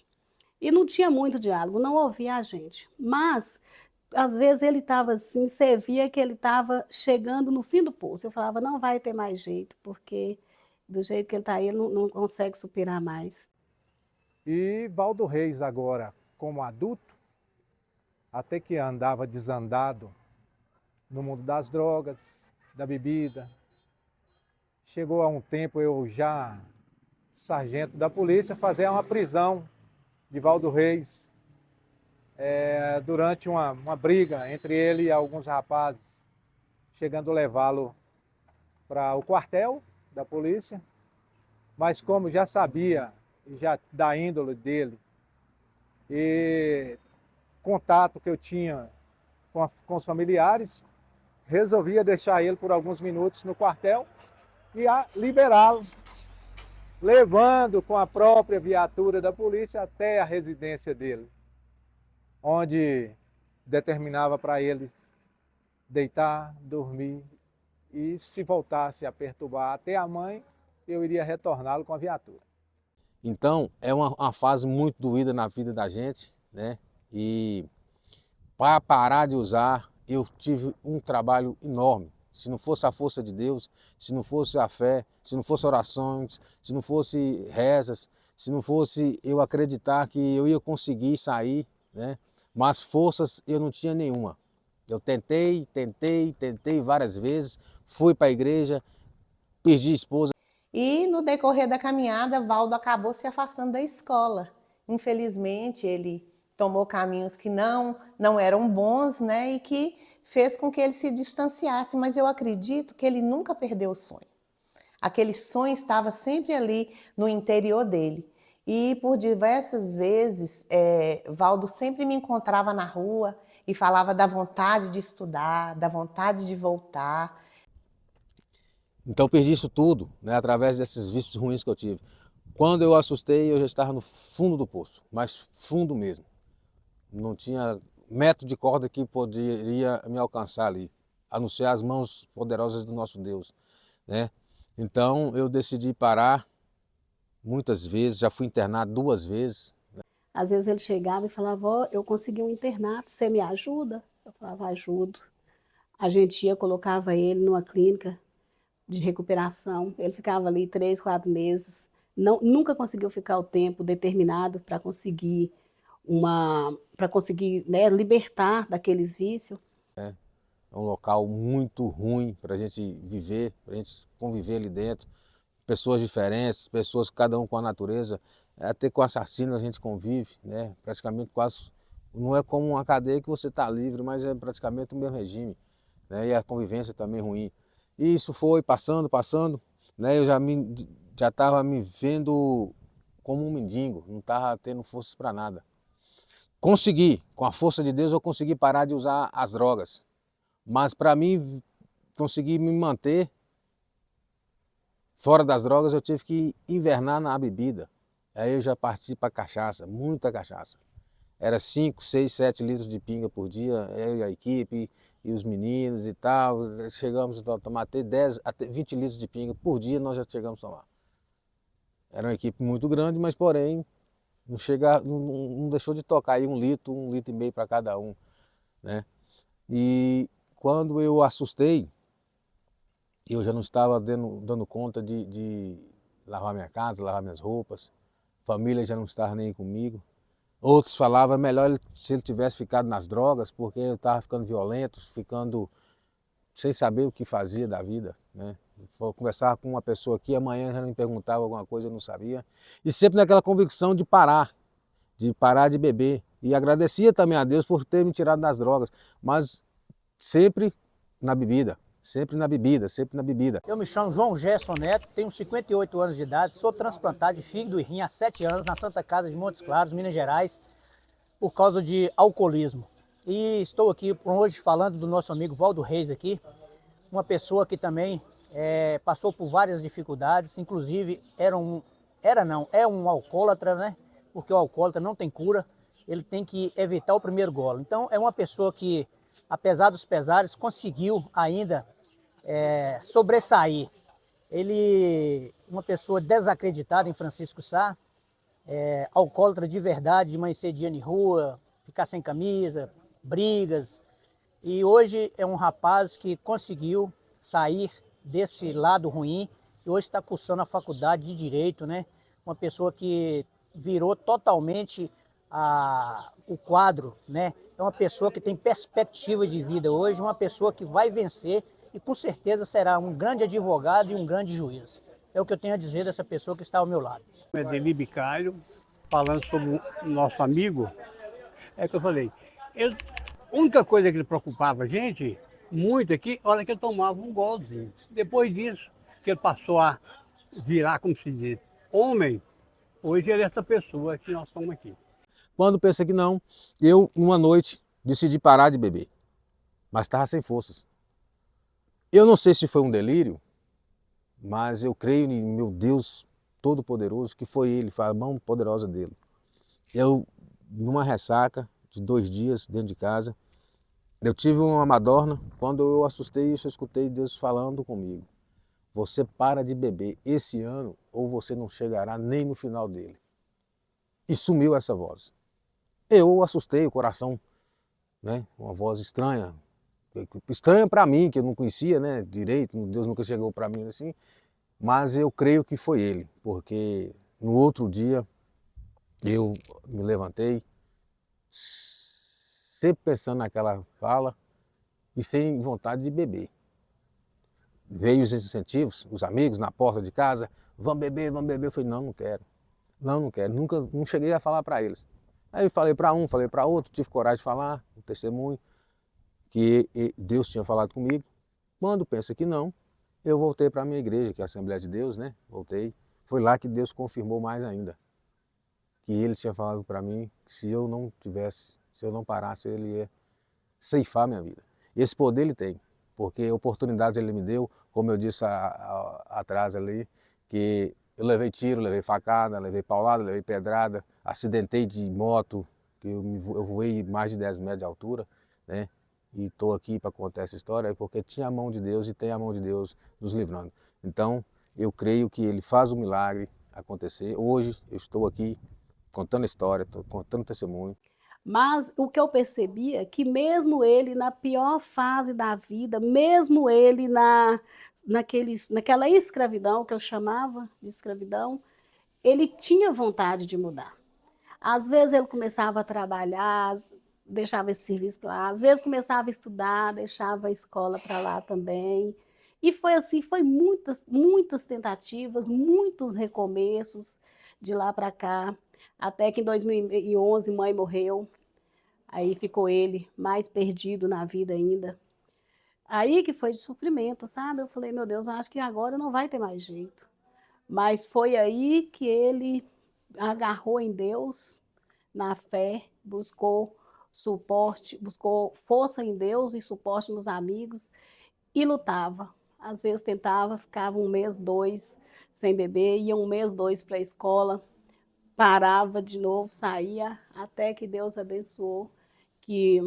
E não tinha muito diálogo, não ouvia a gente. Mas, às vezes, ele estava assim, você via que ele estava chegando no fim do poço. Eu falava, não vai ter mais jeito, porque do jeito que ele está aí, ele não consegue superar mais. E Valdo Reis agora, como adulto, até que andava desandado no mundo das drogas, da bebida. Chegou a um tempo, eu já, sargento da polícia, fazer uma prisão de Valdo Reis durante uma briga entre ele e alguns rapazes, chegando a levá-lo para o quartel da polícia. Mas como já sabia, já da índole dele, e contato que eu tinha com os familiares, resolvia deixar ele por alguns minutos no quartel e liberá-lo, levando com a própria viatura da polícia até a residência dele, onde determinava para ele deitar, dormir, e se voltasse a perturbar até a mãe, eu iria retorná-lo com a viatura. Então, é uma fase muito doída na vida da gente, né? E para parar de usar, eu tive um trabalho enorme. Se não fosse a força de Deus, se não fosse a fé, se não fosse orações, se não fosse rezas, se não fosse eu acreditar que eu ia conseguir sair, né? Mas forças eu não tinha nenhuma. Eu tentei várias vezes, fui para a igreja, perdi a esposa. E no decorrer da caminhada, Valdo acabou se afastando da escola. Infelizmente, ele tomou caminhos que não eram bons, né? E que fez com que ele se distanciasse. Mas eu acredito que ele nunca perdeu o sonho. Aquele sonho estava sempre ali no interior dele. E por diversas vezes, Valdo sempre me encontrava na rua e falava da vontade de estudar, da vontade de voltar. Então eu perdi isso tudo, né, através desses vícios ruins que eu tive. Quando eu assustei, eu já estava no fundo do poço, mas fundo mesmo. Não tinha metro de corda que poderia me alcançar ali, a não ser as mãos poderosas do nosso Deus, né? Então eu decidi parar muitas vezes, já fui internado 2 vezes. Às vezes ele chegava e falava, ó, eu consegui um internato, você me ajuda? Eu falava, ajudo. A gente ia, colocava ele numa clínica de recuperação, ele ficava ali 3, 4 meses, nunca conseguiu ficar o tempo determinado para conseguir né, libertar daqueles vícios. É um local muito ruim para a gente viver, para a gente conviver ali dentro, pessoas diferentes, pessoas cada um com a natureza, até com assassinos a gente convive, né? Praticamente quase, não é como uma cadeia que você está livre, mas é praticamente o mesmo regime, né? E a convivência também ruim. E isso foi passando, né? Eu já estava me vendo como um mendigo, não estava tendo forças para nada. Consegui, com a força de Deus, eu consegui parar de usar as drogas. Mas para mim conseguir me manter fora das drogas, eu tive que invernar na bebida. Aí eu já parti para cachaça, muita cachaça. Era 5, 6, 7 litros de pinga por dia, eu e a equipe, e os meninos e tal. Chegamos a tomar até 20 litros de pinga por dia, nós já chegamos a tomar. Era uma equipe muito grande, mas porém, não deixou de tocar aí 1 litro, 1,5 litro para cada um, né? E quando eu assustei, eu já não estava dando conta de lavar minha casa, lavar minhas roupas, a família já não estava nem comigo. Outros falavam, melhor se ele tivesse ficado nas drogas, porque eu estava ficando violento, ficando sem saber o que fazia da vida, né? Vou conversar com uma pessoa aqui, amanhã já me perguntava alguma coisa, eu não sabia. E sempre naquela convicção de parar de beber. E agradecia também a Deus por ter me tirado das drogas, mas sempre na bebida, sempre na bebida, sempre na bebida. Eu me chamo João Gerson Neto, tenho 58 anos de idade, sou transplantado de fígado e rim há 7 anos na Santa Casa de Montes Claros, Minas Gerais, por causa de alcoolismo. E estou aqui hoje falando do nosso amigo Valdo Reis aqui, uma pessoa que também passou por várias dificuldades, inclusive é um alcoólatra, né? Porque o alcoólatra não tem cura, ele tem que evitar o primeiro golo. Então é uma pessoa que, apesar dos pesares, conseguiu ainda sobressair. Ele, uma pessoa desacreditada em Francisco Sá, alcoólatra de verdade, de amanhecer dia em rua, ficar sem camisa, brigas. E hoje é um rapaz que conseguiu sair desse lado ruim e hoje está cursando a faculdade de Direito, né? Uma pessoa que virou totalmente o quadro, né? É uma pessoa que tem perspectiva de vida hoje, uma pessoa que vai vencer e com certeza será um grande advogado e um grande juiz. É o que eu tenho a dizer dessa pessoa que está ao meu lado. Deli Bicalho, falando sobre o nosso amigo, é que eu falei, a única coisa que ele preocupava a gente, muito aqui, olha que ele tomava um golzinho. Depois disso, que ele passou a virar, como se diz, homem, hoje ele é essa pessoa que nós estamos aqui. Quando pensa que não, eu, uma noite, decidi parar de beber, mas estava sem forças. Eu não sei se foi um delírio, mas eu creio em meu Deus Todo-Poderoso, que foi Ele, foi a mão poderosa dele. Eu, numa ressaca de 2 dias dentro de casa, eu tive uma madorna, quando eu assustei isso, eu escutei Deus falando comigo. Você para de beber esse ano ou você não chegará nem no final dele. E sumiu essa voz. Eu assustei o coração, né? Uma voz estranha. Estranha para mim, que eu não conhecia, né, direito, Deus nunca chegou para mim assim. Mas eu creio que foi ele, porque no outro dia eu me levantei, sempre pensando naquela fala e sem vontade de beber. Veio os incentivos, os amigos na porta de casa, vamos beber, vamos beber. Eu falei, não, não quero, não quero, nunca, não cheguei a falar para eles. Aí eu falei para um, falei para outro, tive coragem de falar, um testemunho, que Deus tinha falado comigo. Quando pensa que não, eu voltei para a minha igreja, que é a Assembleia de Deus, né? Voltei. Foi lá que Deus confirmou mais ainda. Que Ele tinha falado para mim que se eu não parasse, Ele ia ceifar minha vida. Esse poder Ele tem, porque oportunidades Ele me deu, como eu disse atrás ali, que eu levei tiro, levei facada, levei paulada, levei pedrada, acidentei de moto, que eu voei mais de 10 metros de altura, né? E estou aqui para contar essa história porque tinha a mão de Deus e tem a mão de Deus nos livrando. Então, eu creio que Ele faz o milagre acontecer. Hoje, eu estou aqui contando a história, estou contando testemunho. Mas o que eu percebi é que mesmo ele na pior fase da vida, mesmo ele naquela escravidão, que eu chamava de escravidão, ele tinha vontade de mudar. Às vezes ele começava a trabalhar, deixava esse serviço para lá, às vezes começava a estudar, deixava a escola para lá também. E foi assim, foi muitas tentativas, muitos recomeços de lá para cá, até que em 2011 mãe morreu, aí ficou ele mais perdido na vida ainda. Aí que foi de sofrimento, sabe? Eu falei, meu Deus, eu acho que agora não vai ter mais jeito. Mas foi aí que ele agarrou em Deus, na fé, buscou suporte, buscou força em Deus e suporte nos amigos e lutava. Às vezes tentava, ficava 1 mês, 2 sem beber, ia 1 mês, 2 para a escola, parava de novo, saía, até que Deus abençoou, que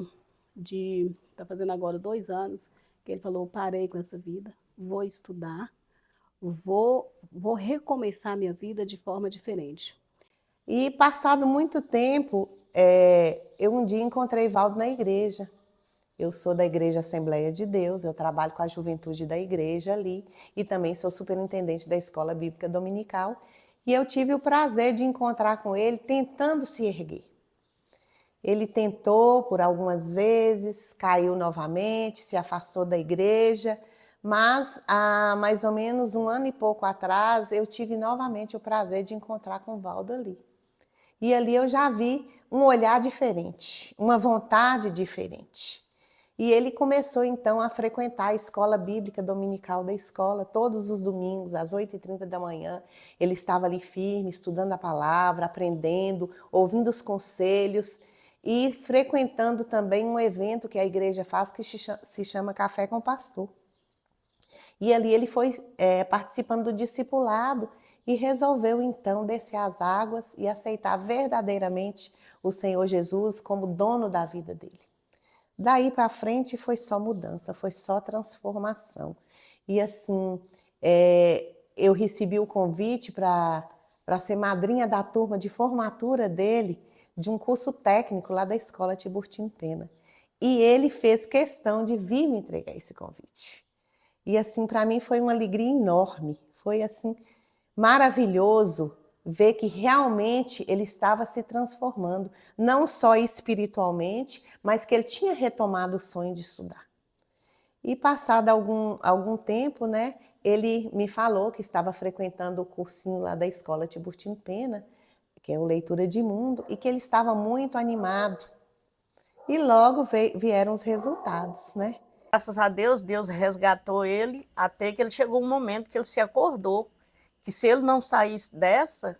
está fazendo agora 2 anos, que ele falou, parei com essa vida, vou estudar, vou recomeçar minha vida de forma diferente. E passado muito tempo, eu um dia encontrei Valdo na igreja. Eu sou da Igreja Assembleia de Deus, eu trabalho com a juventude da igreja ali e também sou superintendente da Escola Bíblica Dominical. E eu tive o prazer de encontrar com ele tentando se erguer. Ele tentou por algumas vezes, caiu novamente, se afastou da igreja, mas há mais ou menos 1 ano e pouco atrás eu tive novamente o prazer de encontrar com o Valdo ali. E ali eu já vi um olhar diferente, uma vontade diferente. E ele começou então a frequentar a escola bíblica dominical da escola, todos os domingos, às 8h30 da manhã. Ele estava ali firme, estudando a palavra, aprendendo, ouvindo os conselhos e frequentando também um evento que a igreja faz que se chama Café com o Pastor. E ali ele foi participando do discipulado e resolveu então descer as águas e aceitar verdadeiramente o Senhor Jesus como dono da vida dele. Daí para frente foi só mudança, foi só transformação. E assim, eu recebi o convite para ser madrinha da turma de formatura dele, de um curso técnico lá da Escola Tiburtino Pena. E ele fez questão de vir me entregar esse convite. E assim, para mim foi uma alegria enorme, foi assim maravilhoso ver que realmente ele estava se transformando, não só espiritualmente, mas que ele tinha retomado o sonho de estudar. E passado algum tempo, né, ele me falou que estava frequentando o cursinho lá da Escola Tiburtino Pena, que é o Leitura de Mundo, e que ele estava muito animado. E logo vieram os resultados, né? Graças a Deus, Deus resgatou ele até que ele chegou um momento que ele se acordou, que se ele não saísse dessa,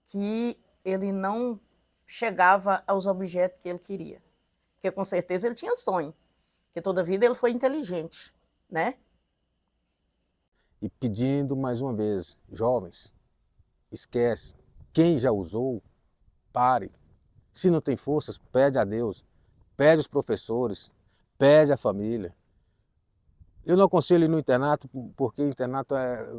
que ele não chegava aos objetos que ele queria. Porque com certeza ele tinha sonho, porque toda a vida ele foi inteligente, né? E pedindo mais uma vez, jovens, esquece. Quem já usou, pare. Se não tem forças, pede a Deus, pede aos professores, pede à família. Eu não aconselho ir no internato, porque o internato é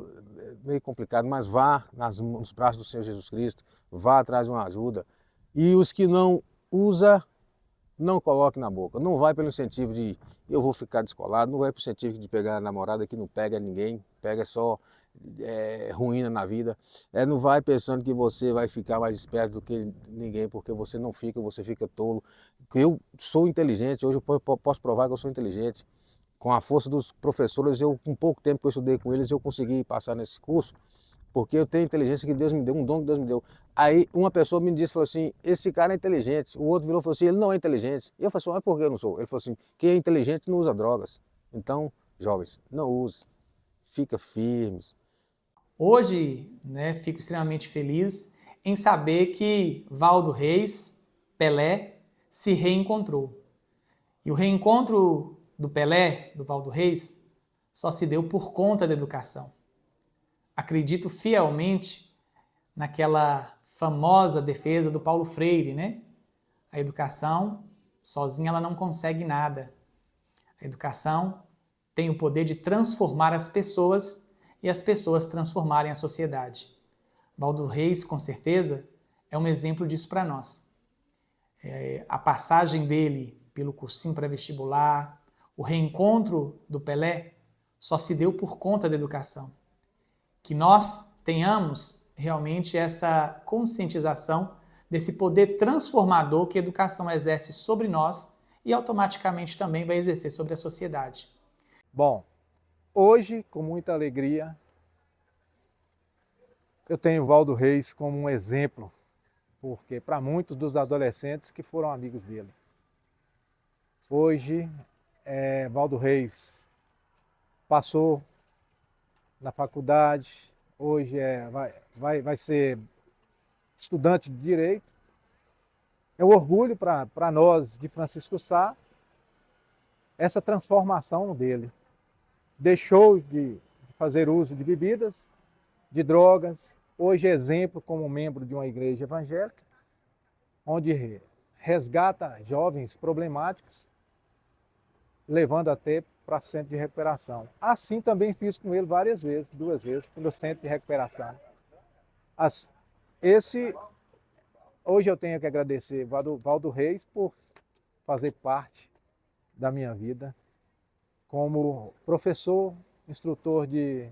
meio complicado, mas vá nos braços do Senhor Jesus Cristo, vá atrás de uma ajuda. E os que não usa, não coloque na boca. Não vai pelo incentivo de eu vou ficar descolado, não vai pelo incentivo de pegar a namorada que não pega ninguém, pega só ruína na vida. Não vai pensando que você vai ficar mais esperto do que ninguém, porque você não fica, você fica tolo. Eu sou inteligente, hoje eu posso provar que eu sou inteligente. Com a força dos professores, com pouco tempo que eu estudei com eles, eu consegui passar nesse curso, porque eu tenho inteligência que Deus me deu, um dom que Deus me deu. Aí uma pessoa me disse, falou assim, esse cara é inteligente. O outro virou e falou assim, ele não é inteligente. E eu falei assim, mas por que eu não sou? Ele falou assim, quem é inteligente não usa drogas. Então, jovens, não use, fica firmes. Hoje, né, fico extremamente feliz em saber que Waldo Reis, Pelé, se reencontrou. E o reencontro do Pelé, do Waldo Reis, só se deu por conta da educação. Acredito fielmente naquela famosa defesa do Paulo Freire, né? A educação, sozinha, ela não consegue nada. A educação tem o poder de transformar as pessoas e as pessoas transformarem a sociedade. Waldo Reis, com certeza, é um exemplo disso para nós. A passagem dele pelo cursinho pré-vestibular, o reencontro do Pelé, só se deu por conta da educação. Que nós tenhamos realmente essa conscientização desse poder transformador que a educação exerce sobre nós e automaticamente também vai exercer sobre a sociedade. Bom, hoje, com muita alegria, eu tenho Waldo Reis como um exemplo, porque para muitos dos adolescentes que foram amigos dele. Hoje, Waldo Reis passou na faculdade, hoje vai ser estudante de Direito. É um orgulho para nós de Francisco Sá essa transformação dele. Deixou de fazer uso de bebidas, de drogas, hoje é exemplo como membro de uma igreja evangélica, onde resgata jovens problemáticos, levando até para centro de recuperação. Assim também fiz com ele várias vezes, 2 vezes, no centro de recuperação. Hoje eu tenho que agradecer Waldo Reis por fazer parte da minha vida como professor, instrutor de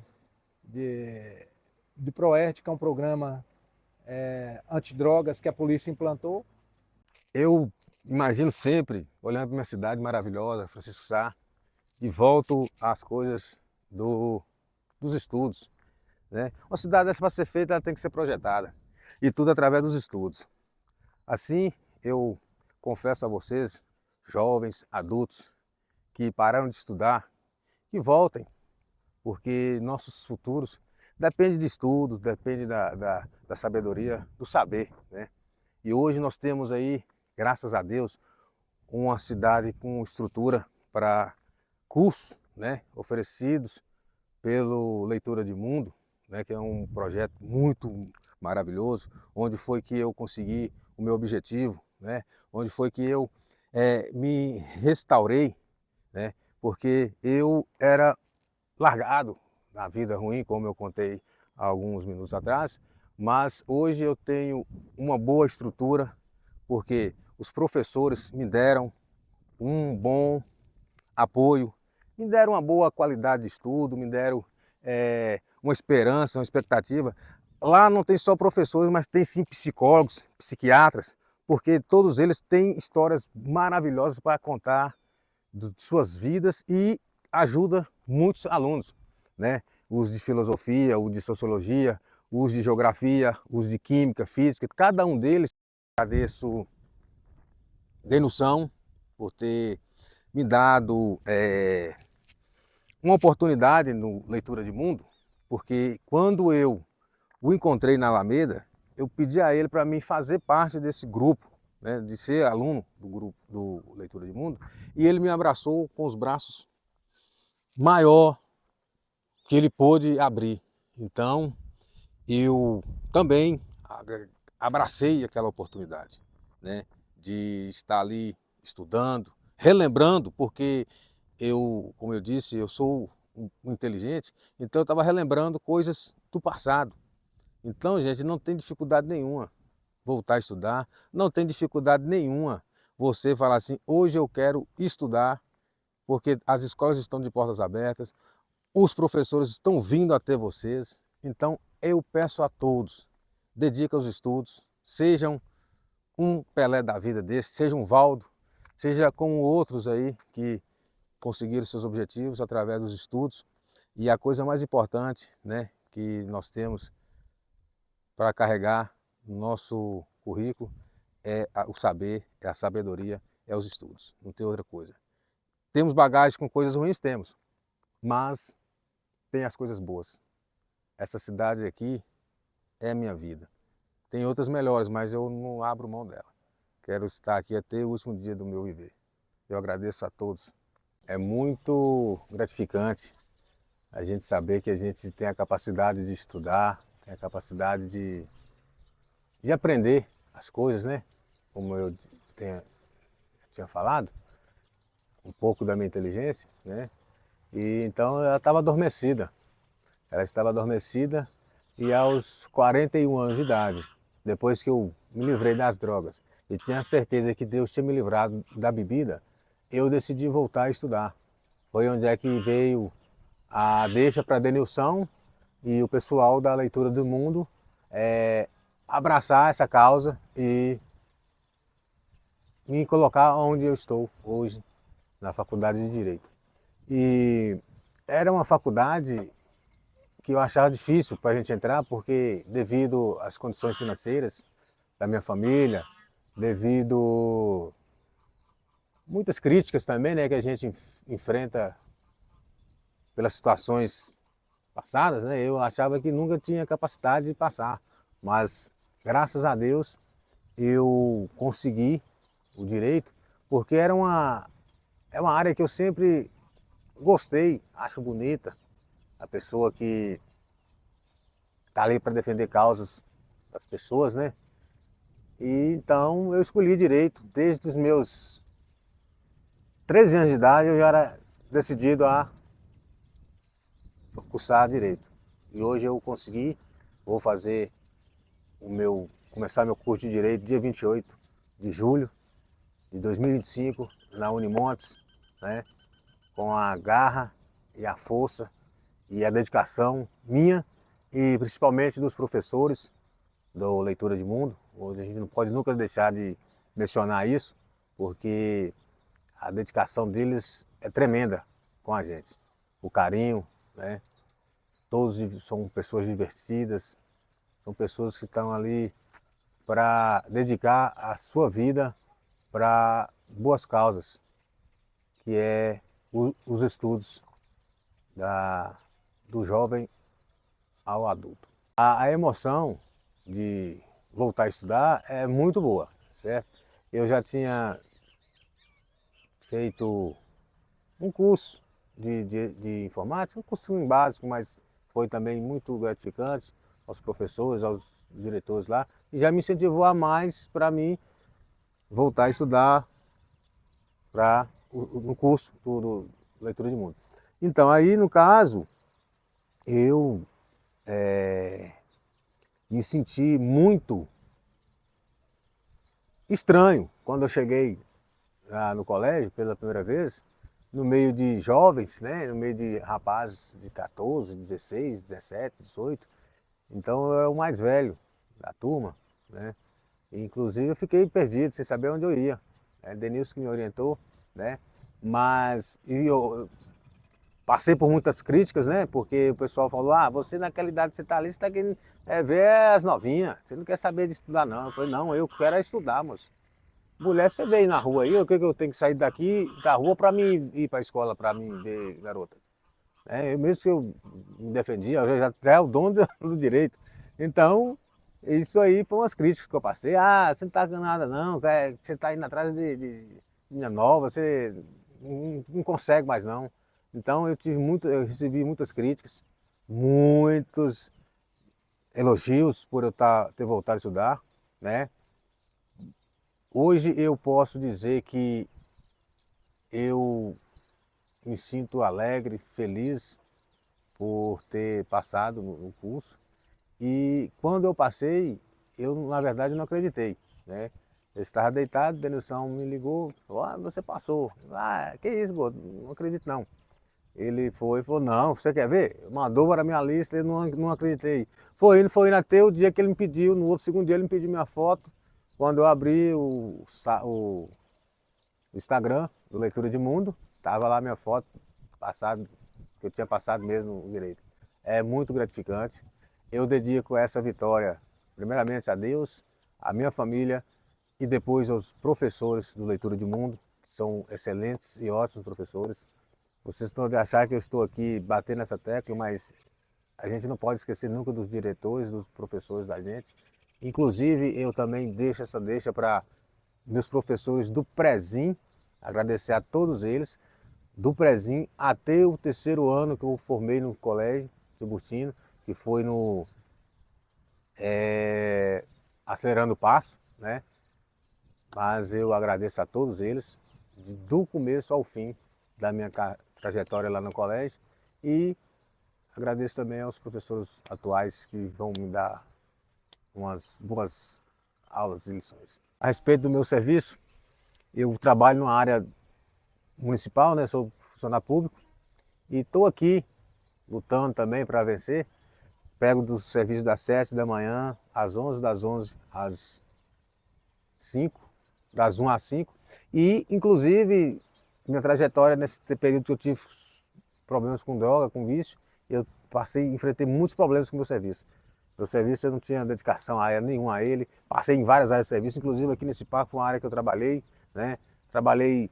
ProERT, que é um programa antidrogas que a polícia implantou. Eu imagino sempre, olhando para minha cidade maravilhosa, Francisco Sá, e volto às coisas dos estudos, né? Uma cidade dessa para ser feita, ela tem que ser projetada, e tudo através dos estudos. Assim, eu confesso a vocês, jovens, adultos, que pararam de estudar, que voltem, porque nossos futuros dependem de estudos, dependem da sabedoria, do saber, né? E hoje nós temos aí, graças a Deus, uma cidade com estrutura para cursos, né, oferecidos pelo Leitura de Mundo, né, que é um projeto muito maravilhoso, onde foi que eu consegui o meu objetivo, né, onde foi que eu me restaurei, né, porque eu era largado na vida ruim, como eu contei há alguns minutos atrás, mas hoje eu tenho uma boa estrutura, porque os professores me deram um bom apoio, me deram uma boa qualidade de estudo, me deram uma esperança, uma expectativa. Lá não tem só professores, mas tem sim psicólogos, psiquiatras, porque todos eles têm histórias maravilhosas para contar de suas vidas e ajuda muitos alunos, né? Os de filosofia, os de sociologia, os de geografia, os de química, física, cada um deles. Agradeço de noção por ter me dado uma oportunidade no Leitura de Mundo, porque quando eu o encontrei na Alameda, eu pedi a ele para mim fazer parte desse grupo, né, de ser aluno do grupo do Leitura de Mundo, e ele me abraçou com os braços maior que ele pôde abrir. Então, eu também abracei aquela oportunidade, né, de estar ali estudando, relembrando, porque eu, como eu disse, eu sou um inteligente, então eu estava relembrando coisas do passado. Então, gente, não tem dificuldade nenhuma voltar a estudar, não tem dificuldade nenhuma você falar assim, hoje eu quero estudar, porque as escolas estão de portas abertas, os professores estão vindo até vocês. Então, eu peço a todos, dediquem aos estudos, sejam um Pelé da vida desse, seja um Valdo, seja como outros aí que conseguiram seus objetivos através dos estudos. E a coisa mais importante, né, que nós temos para carregar no nosso currículo é o saber, é a sabedoria, é os estudos, não tem outra coisa. Temos bagagem com coisas ruins? Temos, mas tem as coisas boas. Essa cidade aqui é a minha vida. Tem outras melhores, mas eu não abro mão dela. Quero estar aqui até o último dia do meu viver. Eu agradeço a todos. É muito gratificante a gente saber que a gente tem a capacidade de estudar, tem a capacidade de aprender as coisas, né? Como eu tinha falado, um pouco da minha inteligência, né? E então ela estava adormecida. Ela estava adormecida e aos 41 anos de idade, depois que eu me livrei das drogas e tinha certeza que Deus tinha me livrado da bebida, eu decidi voltar a estudar. Foi onde é que veio a deixa para Denilson e o pessoal da Leitura do Mundo abraçar essa causa e me colocar onde eu estou hoje, na Faculdade de Direito. E era uma faculdade que eu achava difícil para a gente entrar, porque devido às condições financeiras da minha família, devido muitas críticas também, né, que a gente enfrenta pelas situações passadas, né, eu achava que nunca tinha capacidade de passar, mas graças a Deus eu consegui o direito, porque é uma área que eu sempre gostei, acho bonita, a pessoa que está ali para defender causas das pessoas, né? E então eu escolhi direito. Desde os meus 13 anos de idade eu já era decidido a cursar direito. E hoje eu consegui, vou fazer começar meu curso de direito dia 28 de julho de 2025 na Unimontes, né? Com a garra e a força e a dedicação minha e principalmente dos professores do Leitura de Mundo. Hoje a gente não pode nunca deixar de mencionar isso, porque a dedicação deles é tremenda com a gente. O carinho, né? Todos são pessoas divertidas, são pessoas que estão ali para dedicar a sua vida para boas causas, que é os estudos do jovem ao adulto. A emoção de voltar a estudar é muito boa, certo? Eu já tinha feito um curso de informática, um cursinho básico, mas foi também muito gratificante aos professores, aos diretores lá, e já me incentivou a mais para mim voltar a estudar no curso do Leitura de Mundo. Então, aí, no caso, eu me senti muito estranho quando eu cheguei lá no colégio pela primeira vez, no meio de jovens, né? No meio de rapazes de 14, 16, 17, 18. Então eu era o mais velho da turma, né? Inclusive eu fiquei perdido, sem saber onde eu ia. Denilson que me orientou, né? Mas eu passei por muitas críticas, né? Porque o pessoal falou, você naquela idade que você está ali, você está querendo ver as novinhas, você não quer saber de estudar não. Eu falei, não, eu quero estudar, moço. Mulher, você veio na rua aí, o que eu tenho que sair daqui da rua para mim ir para a escola, para mim ver garota? Eu mesmo que eu me defendia, eu já é o dono do direito. Então, isso aí foi umas críticas que eu passei. Você não está ganhando nada não, você está indo atrás de menina nova, você não consegue mais não. Então eu recebi muitas críticas, muitos elogios por eu ter voltado a estudar, né? Hoje eu posso dizer que eu me sinto alegre, feliz por ter passado no curso. E quando eu passei, eu na verdade não acreditei, né? Eu estava deitado, o Denilson me ligou, falou, você passou. Que isso, Gordo? Não acredito não. Ele foi e falou, não, você quer ver? Mandou para a minha lista, eu não acreditei. Foi indo até o dia que ele me pediu, no outro segundo dia ele me pediu minha foto. Quando eu abri o Instagram do Leitura de Mundo, estava lá minha foto, que eu tinha passado mesmo no direito. É muito gratificante. Eu dedico essa vitória, primeiramente a Deus, à minha família e depois aos professores do Leitura de Mundo, que são excelentes e ótimos professores. Vocês estão de achar que eu estou aqui batendo nessa tecla, mas a gente não pode esquecer nunca dos diretores, dos professores da gente. Inclusive, eu também deixo para meus professores do Prezinho, agradecer a todos eles, do Prezinho até o 3º ano que eu formei no Colégio Tiburtino, que foi no Acelerando o Passo, né? Mas eu agradeço a todos eles, do começo ao fim da minha trajetória lá no colégio, e agradeço também aos professores atuais que vão me dar umas boas aulas e lições. A respeito do meu serviço, eu trabalho numa área municipal, né? Sou funcionário público e estou aqui lutando também para vencer. Pego do serviço das 7 da manhã às 11, das 11 às 5, das 1 às 5. E, inclusive, minha trajetória nesse período que eu tive problemas com droga, com vício, eu enfrentei muitos problemas com o meu serviço. Meu serviço eu não tinha dedicação a área nenhuma a ele, passei em várias áreas de serviço, inclusive aqui nesse parque foi uma área que eu trabalhei, né? Trabalhei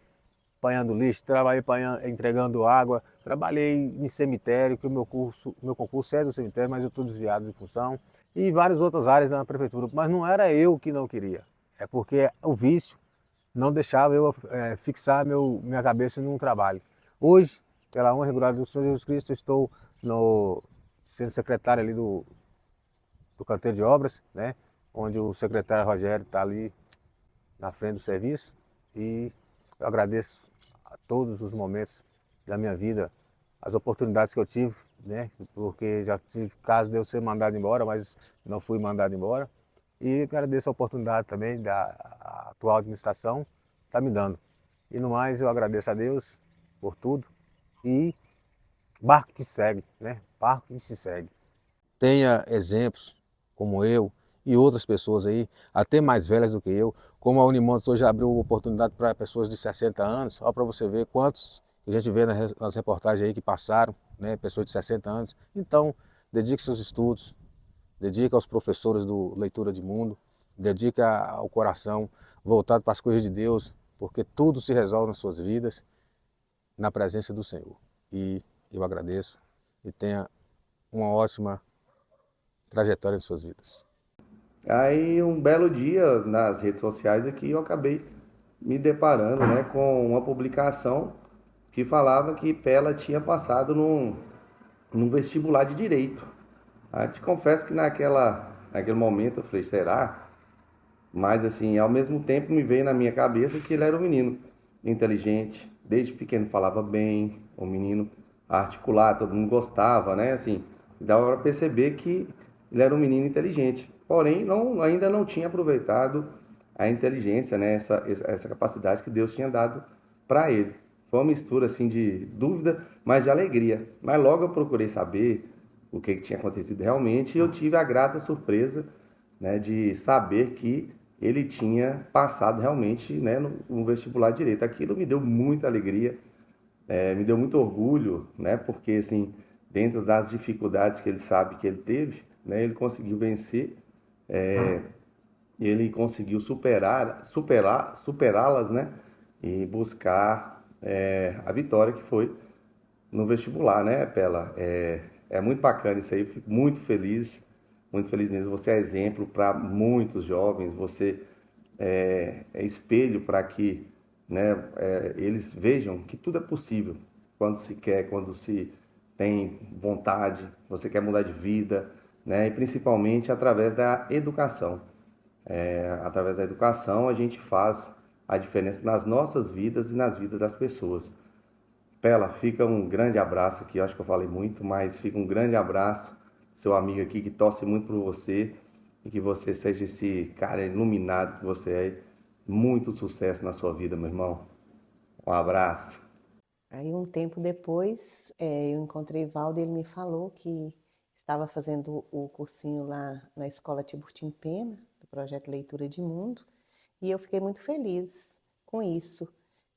apanhando lixo, trabalhei entregando água, trabalhei em cemitério, que o meu concurso é do cemitério, mas eu estou desviado de função, e várias outras áreas na prefeitura, mas não era eu que não queria, é porque o vício não deixava eu fixar minha cabeça num trabalho. Hoje, pela honra e glória do Senhor Jesus Cristo, eu estou sendo secretário ali do canteiro de obras, né? Onde o secretário Rogério está ali na frente do serviço, e eu agradeço a todos os momentos da minha vida, as oportunidades que eu tive, né? Porque já tive caso de eu ser mandado embora, mas não fui mandado embora, e agradeço a oportunidade também da atual administração está me dando. E no mais eu agradeço a Deus por tudo, e barco que segue, né? Barco que se segue. Tenha exemplos como eu e outras pessoas aí, até mais velhas do que eu, como a Unimontes hoje abriu oportunidade para pessoas de 60 anos, só para você ver quantos que a gente vê nas reportagens aí que passaram, né, pessoas de 60 anos. Então, dedique seus estudos, dedique aos professores do Leitura de Mundo, dedique ao coração voltado para as coisas de Deus, porque tudo se resolve nas suas vidas, na presença do Senhor. E eu agradeço e tenha uma ótima trajetória em suas vidas. Aí um belo dia nas redes sociais aqui eu acabei me deparando, né, com uma publicação que falava que Pela tinha passado num vestibular de Direito. Te confesso que naquele momento eu falei, será? Mas assim, ao mesmo tempo me veio na minha cabeça que ele era um menino inteligente, desde pequeno falava bem, um menino articulado, todo mundo gostava, né? Assim, dava para perceber que ele era um menino inteligente. Porém, ainda não tinha aproveitado a inteligência, né? Essa capacidade que Deus tinha dado para ele. Foi uma mistura assim de dúvida, mas de alegria. Mas logo eu procurei saber o que tinha acontecido realmente e eu tive a grata surpresa, né, de saber que ele tinha passado realmente, né, no vestibular de Direito. Aquilo me deu muita alegria, me deu muito orgulho, né, porque assim, dentro das dificuldades que ele sabe que ele teve, né, ele conseguiu vencer, ele conseguiu superá-las, né, e buscar a vitória que foi no vestibular, né, Pela? É muito bacana isso aí, fico muito feliz mesmo. Você é exemplo para muitos jovens, você é espelho para que, né, eles vejam que tudo é possível quando se quer, quando se tem vontade, você quer mudar de vida, né, e principalmente através da educação. Através da educação a gente faz a diferença nas nossas vidas e nas vidas das pessoas. Pela, fica um grande abraço aqui, eu acho que eu falei muito, mas fica um grande abraço, seu amigo aqui que torce muito por você e que você seja esse cara iluminado que você é. Muito sucesso na sua vida, meu irmão. Um abraço. Aí um tempo depois, eu encontrei Valdo e ele me falou que estava fazendo o cursinho lá na Escola Tiburtim Pena, do projeto Leitura de Mundo, e eu fiquei muito feliz com isso.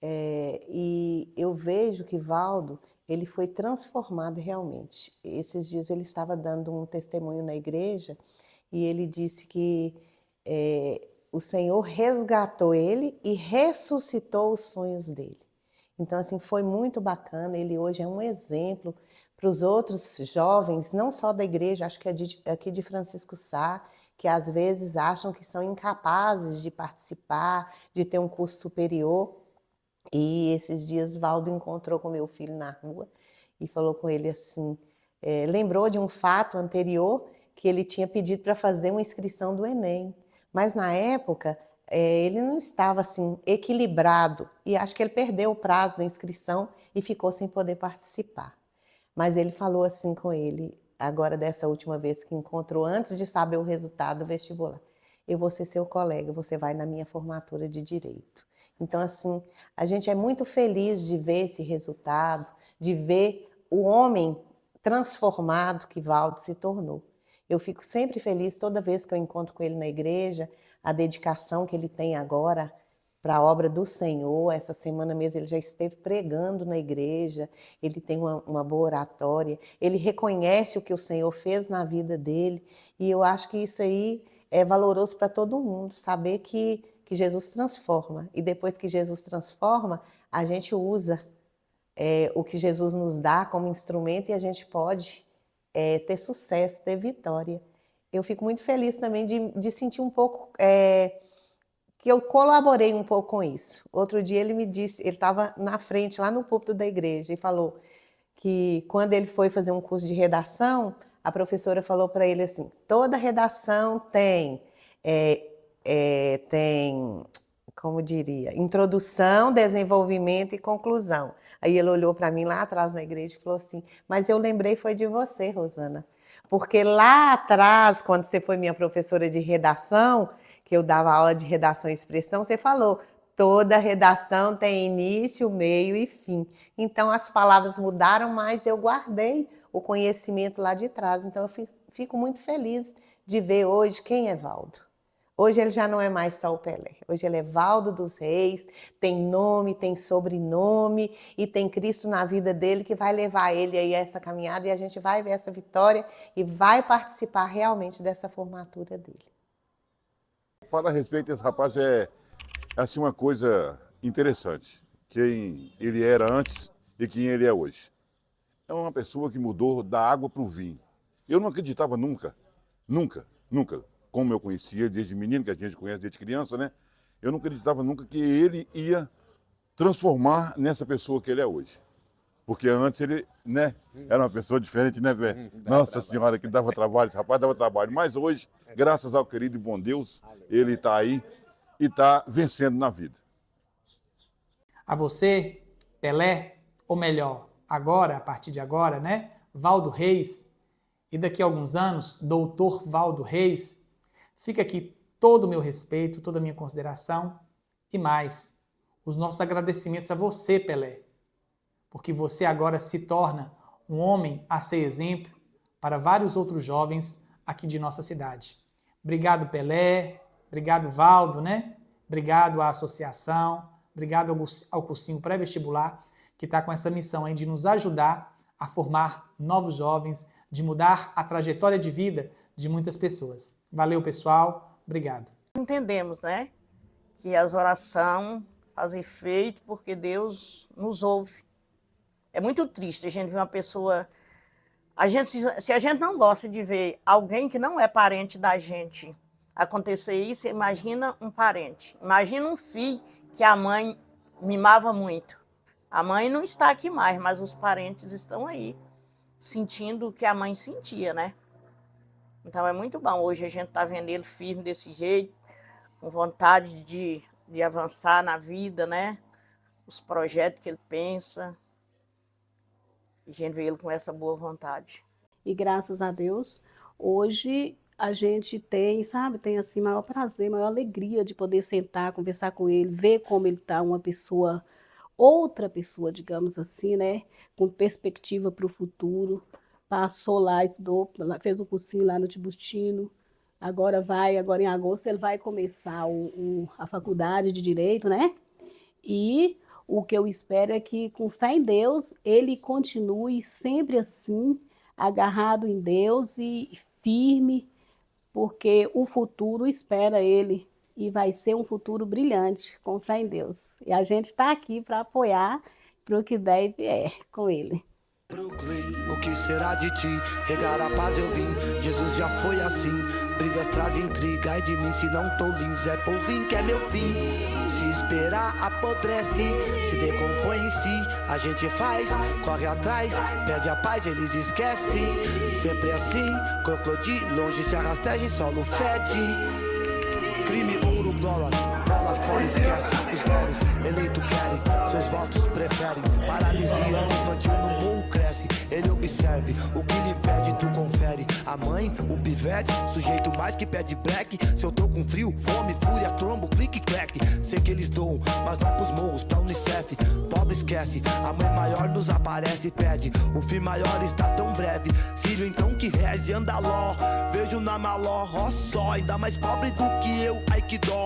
E eu vejo que Valdo, ele foi transformado realmente. Esses dias ele estava dando um testemunho na igreja e ele disse que o Senhor resgatou ele e ressuscitou os sonhos dele. Então, assim, foi muito bacana. Ele hoje é um exemplo para os outros jovens, não só da igreja, acho que é aqui de Francisco Sá, que às vezes acham que são incapazes de participar, de ter um curso superior. E esses dias Valdo encontrou com meu filho na rua e falou com ele assim, lembrou de um fato anterior que ele tinha pedido para fazer uma inscrição do Enem. Mas na época ele não estava assim equilibrado e acho que ele perdeu o prazo da inscrição e ficou sem poder participar. Mas ele falou assim com ele, agora dessa última vez que encontrou, antes de saber o resultado do vestibular, eu vou ser seu colega, você vai na minha formatura de Direito. Então, assim, a gente é muito feliz de ver esse resultado, de ver o homem transformado que Valdo se tornou. Eu fico sempre feliz toda vez que eu encontro com ele na igreja, a dedicação que ele tem agora para a obra do Senhor. Essa semana mesmo ele já esteve pregando na igreja, ele tem uma boa oratória, ele reconhece o que o Senhor fez na vida dele, e eu acho que isso aí é valoroso para todo mundo, saber que Jesus transforma, e depois que Jesus transforma, a gente usa o que Jesus nos dá como instrumento e a gente pode ter sucesso, ter vitória. Eu fico muito feliz também de sentir um pouco que eu colaborei um pouco com isso. Outro dia ele me disse, ele estava na frente, lá no púlpito da igreja, e falou que quando ele foi fazer um curso de redação, a professora falou para ele assim, toda redação tem, como diria, introdução, desenvolvimento e conclusão. Aí ele olhou para mim lá atrás na igreja e falou assim, mas eu lembrei foi de você, Rosana, porque lá atrás, quando você foi minha professora de redação, que eu dava aula de redação e expressão, você falou, toda redação tem início, meio e fim. Então as palavras mudaram, mas eu guardei o conhecimento lá de trás. Então eu fico muito feliz de ver hoje quem é Valdo. Hoje ele já não é mais só o Pelé, hoje ele é Valdo dos Reis, tem nome, tem sobrenome e tem Cristo na vida dele que vai levar ele aí a essa caminhada e a gente vai ver essa vitória e vai participar realmente dessa formatura dele. Falar a respeito desse rapaz é assim uma coisa interessante, quem ele era antes e quem ele é hoje. É uma pessoa que mudou da água para o vinho. Eu não acreditava nunca, como eu conhecia desde menino, que a gente conhece desde criança, né? Eu não acreditava nunca que ele ia transformar nessa pessoa que ele é hoje. Porque antes ele, né, era uma pessoa diferente, né, velho? Nossa Senhora, que dava trabalho, esse rapaz dava trabalho. Mas hoje, graças ao querido e bom Deus, ele está aí e está vencendo na vida. A você, Pelé, ou melhor, agora, a partir de agora, né, Valdo Reis, e daqui a alguns anos, Doutor Valdo Reis, fica aqui todo o meu respeito, toda a minha consideração e mais, os nossos agradecimentos a você, Pelé, porque você agora se torna um homem a ser exemplo para vários outros jovens aqui de nossa cidade. Obrigado, Pelé, obrigado, Valdo, né? Obrigado à associação, obrigado ao cursinho pré-vestibular, que está com essa missão aí de nos ajudar a formar novos jovens, de mudar a trajetória de vida de muitas pessoas. Valeu, pessoal. Obrigado. Entendemos, né, que as orações fazem efeito porque Deus nos ouve. É muito triste a gente ver uma pessoa... se a gente não gosta de ver alguém que não é parente da gente acontecer isso, imagina um parente. Imagina um filho que a mãe mimava muito. A mãe não está aqui mais, mas os parentes estão aí, sentindo o que a mãe sentia, né? Então é muito bom. Hoje a gente está vendo ele firme desse jeito, com vontade de avançar na vida, né? Os projetos que ele pensa. A gente vê ele com essa boa vontade. E graças a Deus, hoje a gente tem, sabe, tem assim maior prazer, maior alegria de poder sentar, conversar com ele, ver como ele está, uma pessoa, outra pessoa, digamos assim, né, com perspectiva para o futuro. Passou lá, estudou, fez um cursinho lá no Tiburtino, agora em agosto ele vai começar a faculdade de Direito, né, e o que eu espero é que, com fé em Deus, ele continue sempre assim, agarrado em Deus e firme, porque o futuro espera ele e vai ser um futuro brilhante, com fé em Deus. E a gente está aqui para apoiar para o que der e vier com ele. Brooklyn, o que será de ti? Regar a paz eu vim, Jesus já foi assim. Brigas trazem intriga, ai de mim se não tô lindo. Zé Polvinho que é meu fim. Se esperar apodrece, se decompõe em si. A gente faz, corre atrás, pede a paz, eles esquecem. Sempre assim, crocodilo, longe se arrasteja em solo fede. Crime, ouro, dólar, bola fora, esquece. Os velhos eleito querem, seus votos preferem. Paralisia infantil no morro cresce. Ele observe, o que lhe pede tu confere. A mãe, o pivete, sujeito mais que pede black. Se eu tô com frio, fome, fúria, trombo, clique, clack. Sei que eles doam, mas não pros morros, pra Unicef. Pobre esquece, a mãe maior nos aparece e pede. O fim maior está tão breve. Filho então que reze, anda ló. Vejo na maló, ó só, ainda mais pobre do que eu, ai que dó.